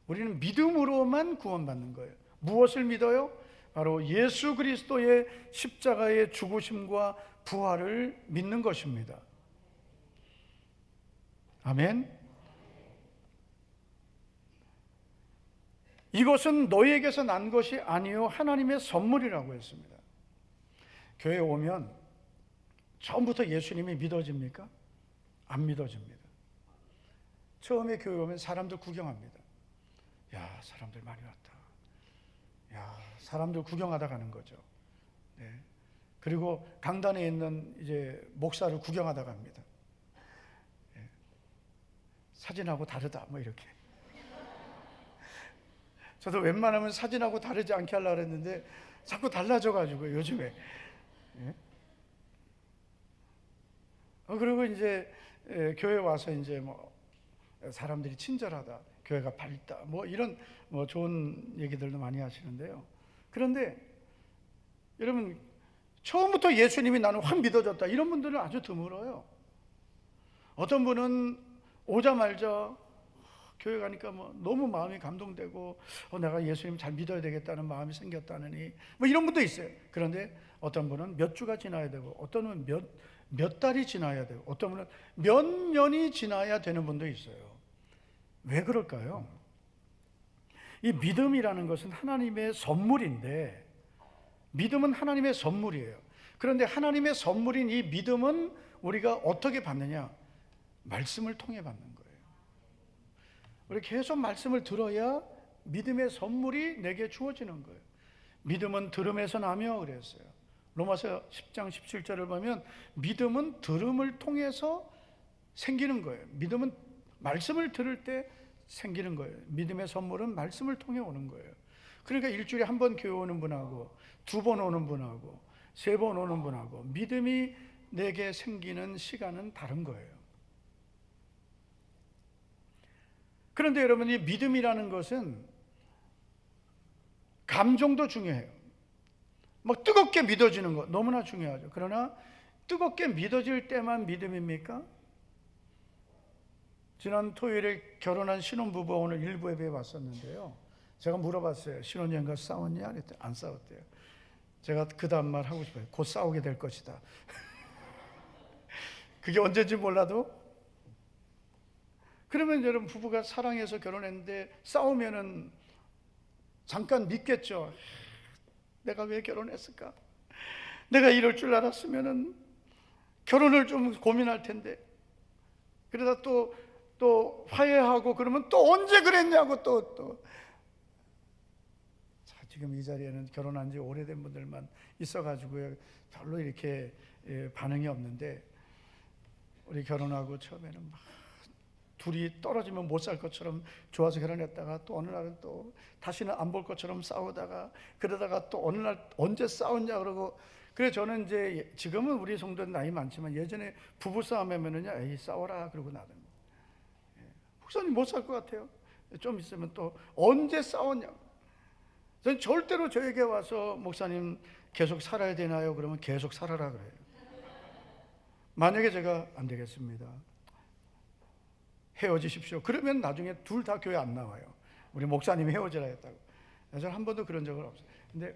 우리는 믿음으로만 구원받는 거예요. 무엇을 믿어요? 바로 예수 그리스도의 십자가의 죽으심과 부활을 믿는 것입니다. 아멘. 이것은 너희에게서 난 것이 아니요 하나님의 선물이라고 했습니다. 교회에 오면 처음부터 예수님이 믿어집니까? 안 믿어집니다. 처음에 교회 오면 사람들 구경합니다. 야, 사람들 많이 왔다. 야, 사람들 구경하다 가는 거죠. 네. 그리고 강단에 있는 이제 목사를 구경하다 갑니다. 네. 사진하고 다르다, 뭐 이렇게. 저도 웬만하면 사진하고 다르지 않게 하려고 했는데 자꾸 달라져가지고 요즘에. 네. 그리고 이제 교회 와서 이제 뭐 사람들이 친절하다, 교회가 밝다, 뭐 이런 뭐 좋은 얘기들도 많이 하시는데요. 그런데 여러분, 처음부터 예수님이 나는 확 믿어졌다 이런 분들은 아주 드물어요. 어떤 분은 오자마자 교회 가니까 뭐 너무 마음이 감동되고 내가 예수님 잘 믿어야 되겠다는 마음이 생겼다느니 뭐 이런 분도 있어요. 그런데 어떤 분은 몇 주가 지나야 되고, 어떤 분은 몇 달이 지나야 되고, 어떤 분은 몇 년이 지나야 되는 분도 있어요. 왜 그럴까요? 이 믿음이라는 것은 하나님의 선물인데, 믿음은 하나님의 선물이에요. 그런데 하나님의 선물인 이 믿음은 우리가 어떻게 받느냐? 말씀을 통해 받는 거예요. 우리 계속 말씀을 들어야 믿음의 선물이 내게 주어지는 거예요. 믿음은 들음에서 나며 그랬어요. 로마서 10장 17절을 보면 믿음은 들음을 통해서 생기는 거예요. 믿음은 말씀을 들을 때 생기는 거예요. 믿음의 선물은 말씀을 통해 오는 거예요. 그러니까 일주일에 한 번 교회 오는 분하고, 2번 오는 분하고, 3번 오는 분하고 믿음이 내게 생기는 시간은 다른 거예요. 그런데 여러분, 이 믿음이라는 것은 감정도 중요해요. 막 뜨겁게 믿어지는 거 너무나 중요하죠. 그러나 뜨겁게 믿어질 때만 믿음입니까? 지난 토요일에 결혼한 신혼부부가 오늘 일부 예배에 왔었는데요. 제가 물어봤어요. 신혼여행과 싸웠냐? 그랬더니 안 싸웠대요. 제가 그 다음 말 하고 싶어요. 곧 싸우게 될 것이다. 그게 언제인지 몰라도. 그러면 여러분, 부부가 사랑해서 결혼했는데 싸우면은 잠깐 믿겠죠. 내가 왜 결혼했을까? 내가 이럴 줄 알았으면은 결혼을 좀 고민할 텐데. 그러다 또 화해하고 그러면 또 언제 그랬냐고 또. 자, 지금 이 자리에는 결혼한 지 오래된 분들만 있어가지고요. 별로 이렇게 반응이 없는데, 우리 결혼하고 처음에는 막 둘이 떨어지면 못 살 것처럼 좋아서 결혼했다가 또 어느 날은 또 다시는 안 볼 것처럼 싸우다가, 그러다가 또 어느 날 언제 싸웠냐 그러고. 그래서 저는 이제 지금은 우리 성도는 나이 많지만 예전에 부부싸움 하면은요, 에이 싸워라 그러고 나는 목사님 못 살 것 같아요. 좀 있으면 또 언제 싸웠냐. 저는 절대로 저에게 와서 목사님 계속 살아야 되나요? 그러면 계속 살아라 그래요. 만약에 제가 안 되겠습니다, 헤어지십시오, 그러면 나중에 둘 다 교회 안 나와요. 우리 목사님이 헤어지라 했다고. 저는 한 번도 그런 적은 없어요. 근데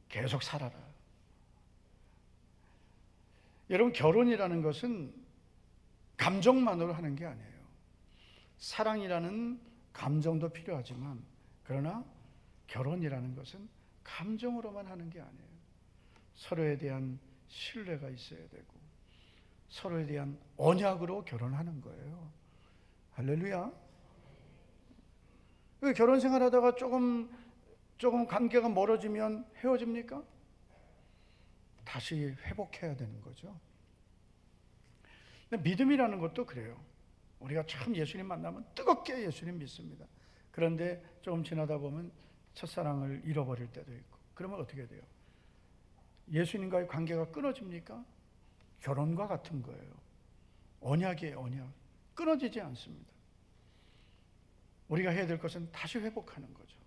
계속 살아라. 여러분, 결혼이라는 것은 감정만으로 하는 게 아니에요. 사랑이라는 감정도 필요하지만, 그러나 결혼이라는 것은 감정으로만 하는 게 아니에요. 서로에 대한 신뢰가 있어야 되고, 서로에 대한 언약으로 결혼하는 거예요. 할렐루야. 왜 결혼 생활하다가 조금 관계가 멀어지면 헤어집니까? 다시 회복해야 되는 거죠. 근데 믿음이라는 것도 그래요. 우리가 참 예수님 만나면 뜨겁게 예수님 믿습니다. 그런데 조금 지나다 보면 첫사랑을 잃어버릴 때도 있고. 그러면 어떻게 돼요? 예수님과의 관계가 끊어집니까? 결혼과 같은 거예요. 언약이에요, 언약. 끊어지지 않습니다. 우리가 해야 될 것은 다시 회복하는 거죠.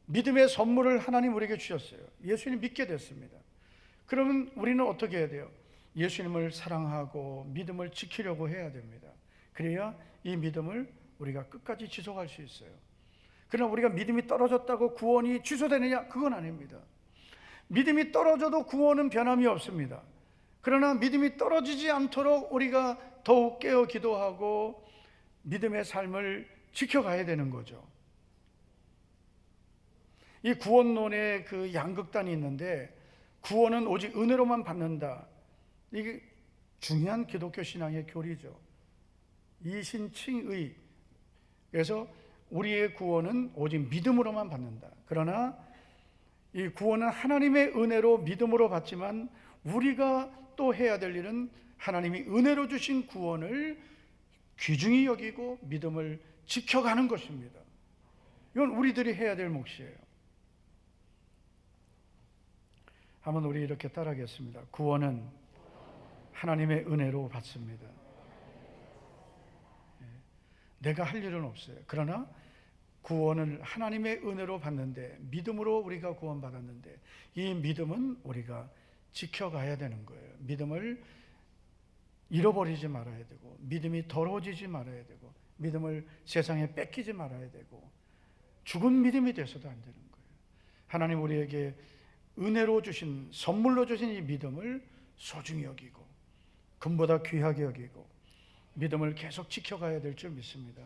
믿음의 선물을 하나님 우리에게 주셨어요. 예수님 믿게 됐습니다. 그러면 우리는 어떻게 해야 돼요? 예수님을 사랑하고 믿음을 지키려고 해야 됩니다. 그래야 이 믿음을 우리가 끝까지 지속할 수 있어요. 그러나 우리가 믿음이 떨어졌다고 구원이 취소되느냐? 그건 아닙니다. 믿음이 떨어져도 구원은 변함이 없습니다. 그러나 믿음이 떨어지지 않도록 우리가 더욱 깨어 기도하고 믿음의 삶을 지켜가야 되는 거죠. 이 구원론의 그 양극단이 있는데, 구원은 오직 은혜로만 받는다. 이게 중요한 기독교 신앙의 교리죠. 이신칭의. 그래서 우리의 구원은 오직 믿음으로만 받는다. 그러나 이 구원은 하나님의 은혜로 믿음으로 받지만 우리가 또 해야 될 일은 하나님이 은혜로 주신 구원을 귀중히 여기고 믿음을 지켜가는 것입니다. 이건 우리들이 해야 될 몫이에요. 한번 우리 이렇게 따라하겠습니다. 구원은 하나님의 은혜로 받습니다. 내가 할 일은 없어요. 그러나 구원을 하나님의 은혜로 받는데, 믿음으로 우리가 구원받았는데, 이 믿음은 우리가 지켜가야 되는 거예요. 믿음을 잃어버리지 말아야 되고, 믿음이 더러워지지 말아야 되고, 믿음을 세상에 뺏기지 말아야 되고, 죽은 믿음이 돼서도 안 되는 거예요. 하나님 우리에게 은혜로 주신, 선물로 주신 이 믿음을 소중히 여기고 금보다 귀하게 여기고 믿음을 계속 지켜가야 될 줄 믿습니다.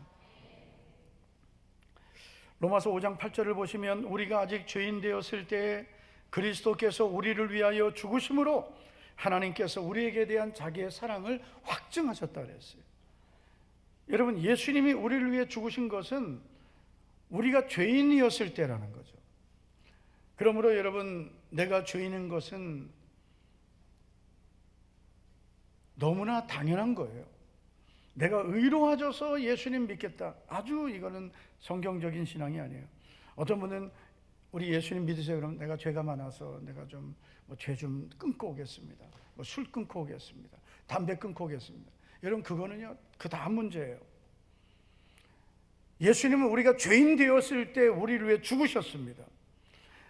로마서 5장 8절을 보시면 우리가 아직 죄인 되었을 때 그리스도께서 우리를 위하여 죽으심으로 하나님께서 우리에게 대한 자기의 사랑을 확증하셨다 그랬어요. 여러분, 예수님이 우리를 위해 죽으신 것은 우리가 죄인이었을 때라는 거죠. 그러므로 여러분, 내가 죄인인 것은 너무나 당연한 거예요. 내가 의로워져서 예수님 믿겠다, 아주 이거는 성경적인 신앙이 아니에요. 어떤 분은 우리 예수님 믿으세요. 그러면 내가 죄가 많아서 내가 좀 죄 좀 끊고 오겠습니다. 술 끊고 오겠습니다. 담배 끊고 오겠습니다. 여러분, 그거는요, 그 다음 문제예요. 예수님은 우리가 죄인 되었을 때 우리를 위해 죽으셨습니다.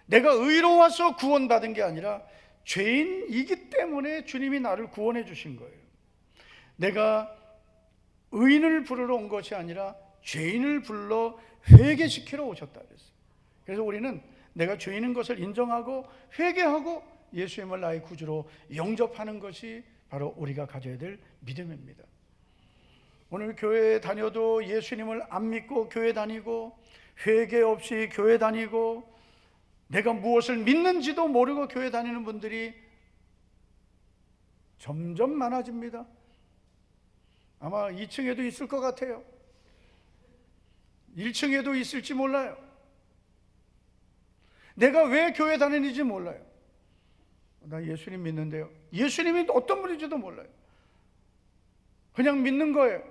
내가 의로워서 구원받은 게 아니라 죄인이기 때문에 주님이 나를 구원해 주신 거예요. 내가 의인을 부르러 온 것이 아니라 죄인을 불러 회개시키러 오셨다 그랬어요. 그래서 우리는 내가 죄인인 것을 인정하고 회개하고 예수님을 나의 구주로 영접하는 것이 바로 우리가 가져야 될 믿음입니다. 오늘 교회에 다녀도 예수님을 안 믿고 교회 다니고, 회개 없이 교회 다니고, 내가 무엇을 믿는지도 모르고 교회 다니는 분들이 점점 많아집니다. 아마 2층에도 있을 것 같아요. 1층에도 있을지 몰라요. 내가 왜 교회 다니는지 몰라요. 나 예수님 믿는데요. 예수님이 어떤 분인지도 몰라요. 그냥 믿는 거예요.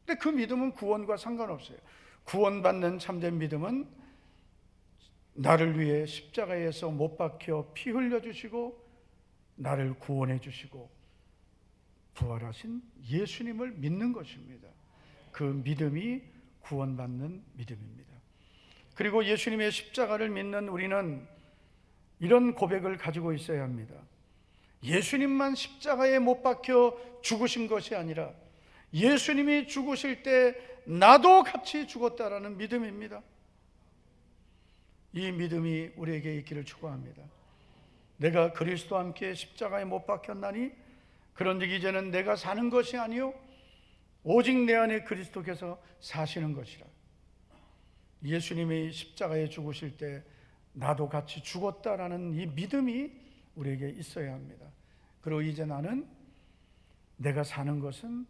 근데 그 믿음은 구원과 상관없어요. 구원받는 참된 믿음은 나를 위해 십자가에서 못 박혀 피 흘려주시고 나를 구원해 주시고 부활하신 예수님을 믿는 것입니다. 그 믿음이 구원받는 믿음입니다. 그리고 예수님의 십자가를 믿는 우리는 이런 고백을 가지고 있어야 합니다. 예수님만 십자가에 못 박혀 죽으신 것이 아니라 예수님이 죽으실 때 나도 같이 죽었다라는 믿음입니다. 이 믿음이 우리에게 있기를 축원합니다. 내가 그리스도와 함께 십자가에 못 박혔나니 그런즉 이제는 내가 사는 것이 아니요 오직 내 안에 그리스도께서 사시는 것이라. 예수님이 십자가에 죽으실 때 나도 같이 죽었다라는 이 믿음이 우리에게 있어야 합니다. 그리고 이제 나는 내가 사는 것은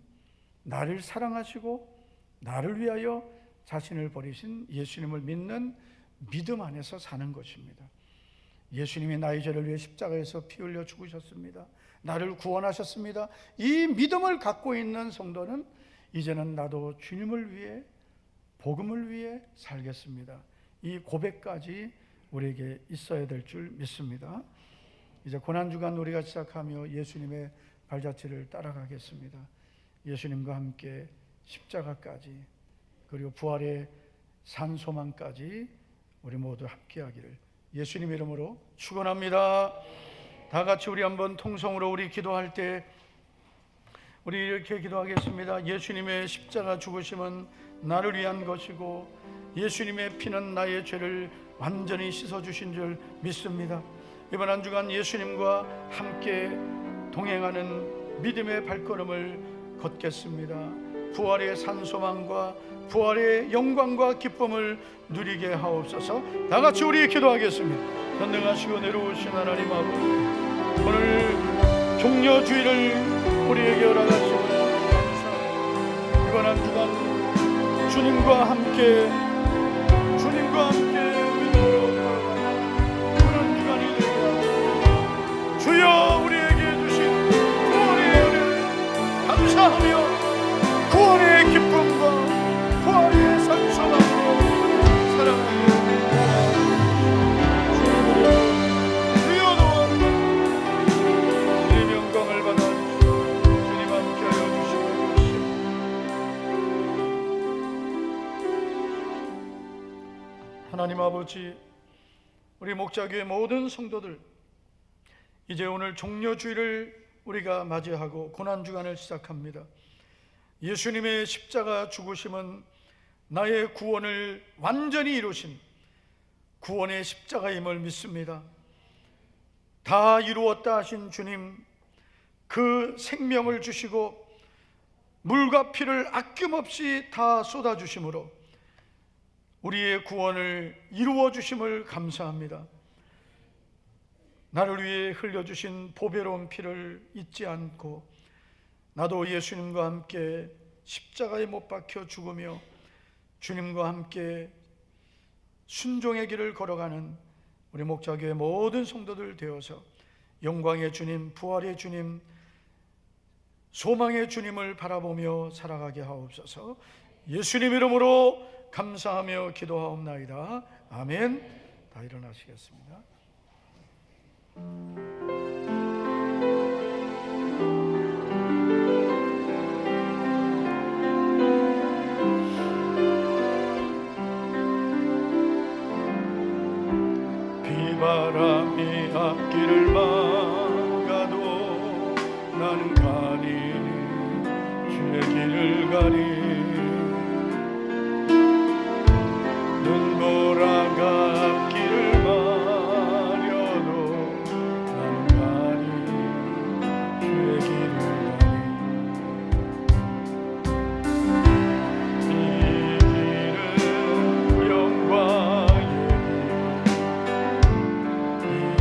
나를 사랑하시고 나를 위하여 자신을 버리신 예수님을 믿는 믿음 안에서 사는 것입니다. 예수님이 나의 죄를 위해 십자가에서 피 흘려 죽으셨습니다. 나를 구원하셨습니다. 이 믿음을 갖고 있는 성도는 이제는 나도 주님을 위해, 복음을 위해 살겠습니다. 이 고백까지 우리에게 있어야 될 줄 믿습니다. 이제 고난주간 우리가 시작하며 예수님의 발자취를 따라가겠습니다. 예수님과 함께 십자가까지, 그리고 부활의 산소망까지 우리 모두 함께하기를 예수님 이름으로 축원합니다. 다 같이 우리 한번 통성으로 우리 기도할 때 우리 이렇게 기도하겠습니다. 예수님의 십자가 죽으심은 나를 위한 것이고 예수님의 피는 나의 죄를 완전히 씻어주신 줄 믿습니다. 이번 한 주간 예수님과 함께 동행하는 믿음의 발걸음을 걷겠습니다. 부활의 산소망과 부활의 영광과 기쁨을 누리게 하옵소서. 다같이 우리 기도하겠습니다. 전능하시고 내려오신 하나님 아버지, 오늘 종려주의를 우리에게 허락하시고 감사합니다. 이번 한 주간 주님과 함께 믿음으로 걸어가는 그런 주간이 되게 하옵소서. 주여, 우리에게 주신 구원의 은혜를 감사하며 구원의 기쁨과 부활의 산소망으로 살아가는 주여 도와주시옵소서. 주님 영광을 받아 주님 함께하여 주시옵소서. 하나님 아버지, 우리 목자교회 모든 성도들, 이제 오늘 종려주일을 우리가 맞이하고 고난주간을 시작합니다. 예수님의 십자가 죽으심은 나의 구원을 완전히 이루신 구원의 십자가임을 믿습니다. 다 이루었다 하신 주님, 그 생명을 주시고 물과 피를 아낌없이 다 쏟아주심으로 우리의 구원을 이루어 주심을 감사합니다. 나를 위해 흘려주신 보배로운 피를 잊지 않고 나도 예수님과 함께 십자가에 못 박혀 죽으며 주님과 함께 순종의 길을 걸어가는 우리 목자교회 모든 성도들 되어서 영광의 주님, 부활의 주님, 소망의 주님을 바라보며 살아가게 하옵소서. 예수님 이름으로 감사하며 기도하옵나이다. 아멘. 다 일어나시겠습니다. 비바람이 앞길을 막아도 나는 가리 주의 길을 가리 눈보라가 앞길을 마려도 나는 가리 주의 길을 가리 이 길은 영광의 길,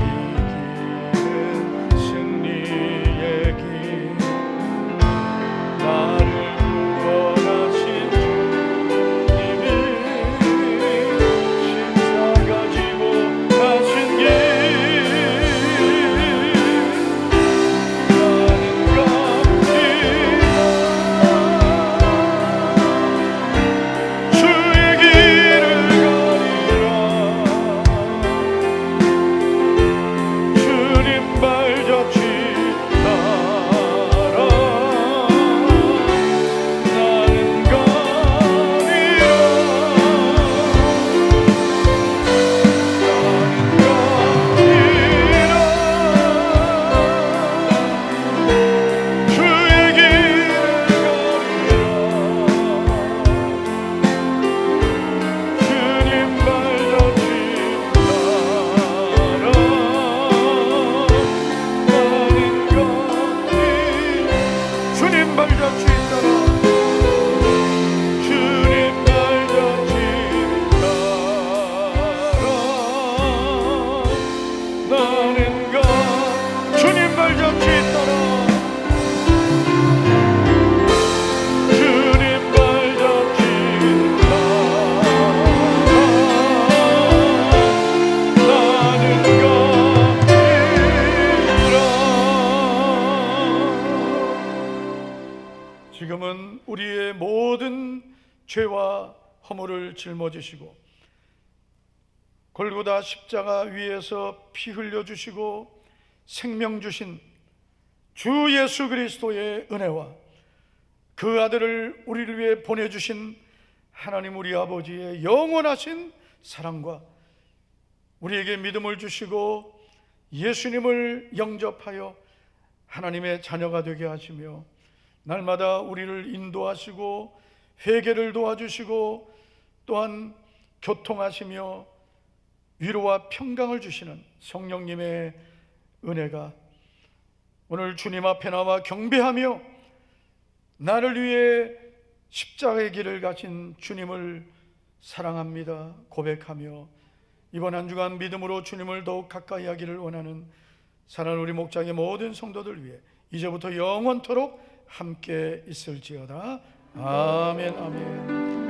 승리의 길, 나를 구원하신 주님이 십자가 지고 가신 길, 나는 갑니다. 주의 길을 가리라. 주님 발자취 따라 나는 가리라. 주의 길을 가리라. 주님 발자취 따라 나는 가리라. 주님 발자취 따라 주님 발자취 따라 나는 가 주님 발자취 따라 주님 발자취 따라 나는 가리라. 지금은 우리의 모든 죄와 허물을 짊어지시고 골고다 십자가 위에서 피 흘려주시고 생명 주신 주 예수 그리스도의 은혜와 그 아들을 우리를 위해 보내주신 하나님 우리 아버지의 영원하신 사랑과 우리에게 믿음을 주시고 예수님을 영접하여 하나님의 자녀가 되게 하시며 날마다 우리를 인도하시고 회개를 도와주시고 또한 교통하시며 위로와 평강을 주시는 성령님의 은혜가 오늘 주님 앞에 나와 경배하며 나를 위해 십자가의 길을 가신 주님을 사랑합니다 고백하며 이번 한 주간 믿음으로 주님을 더욱 가까이 하기를 원하는 사랑하는 우리 목장의 모든 성도들 위해 이제부터 영원토록 함께 있을지어다. 아멘 아멘.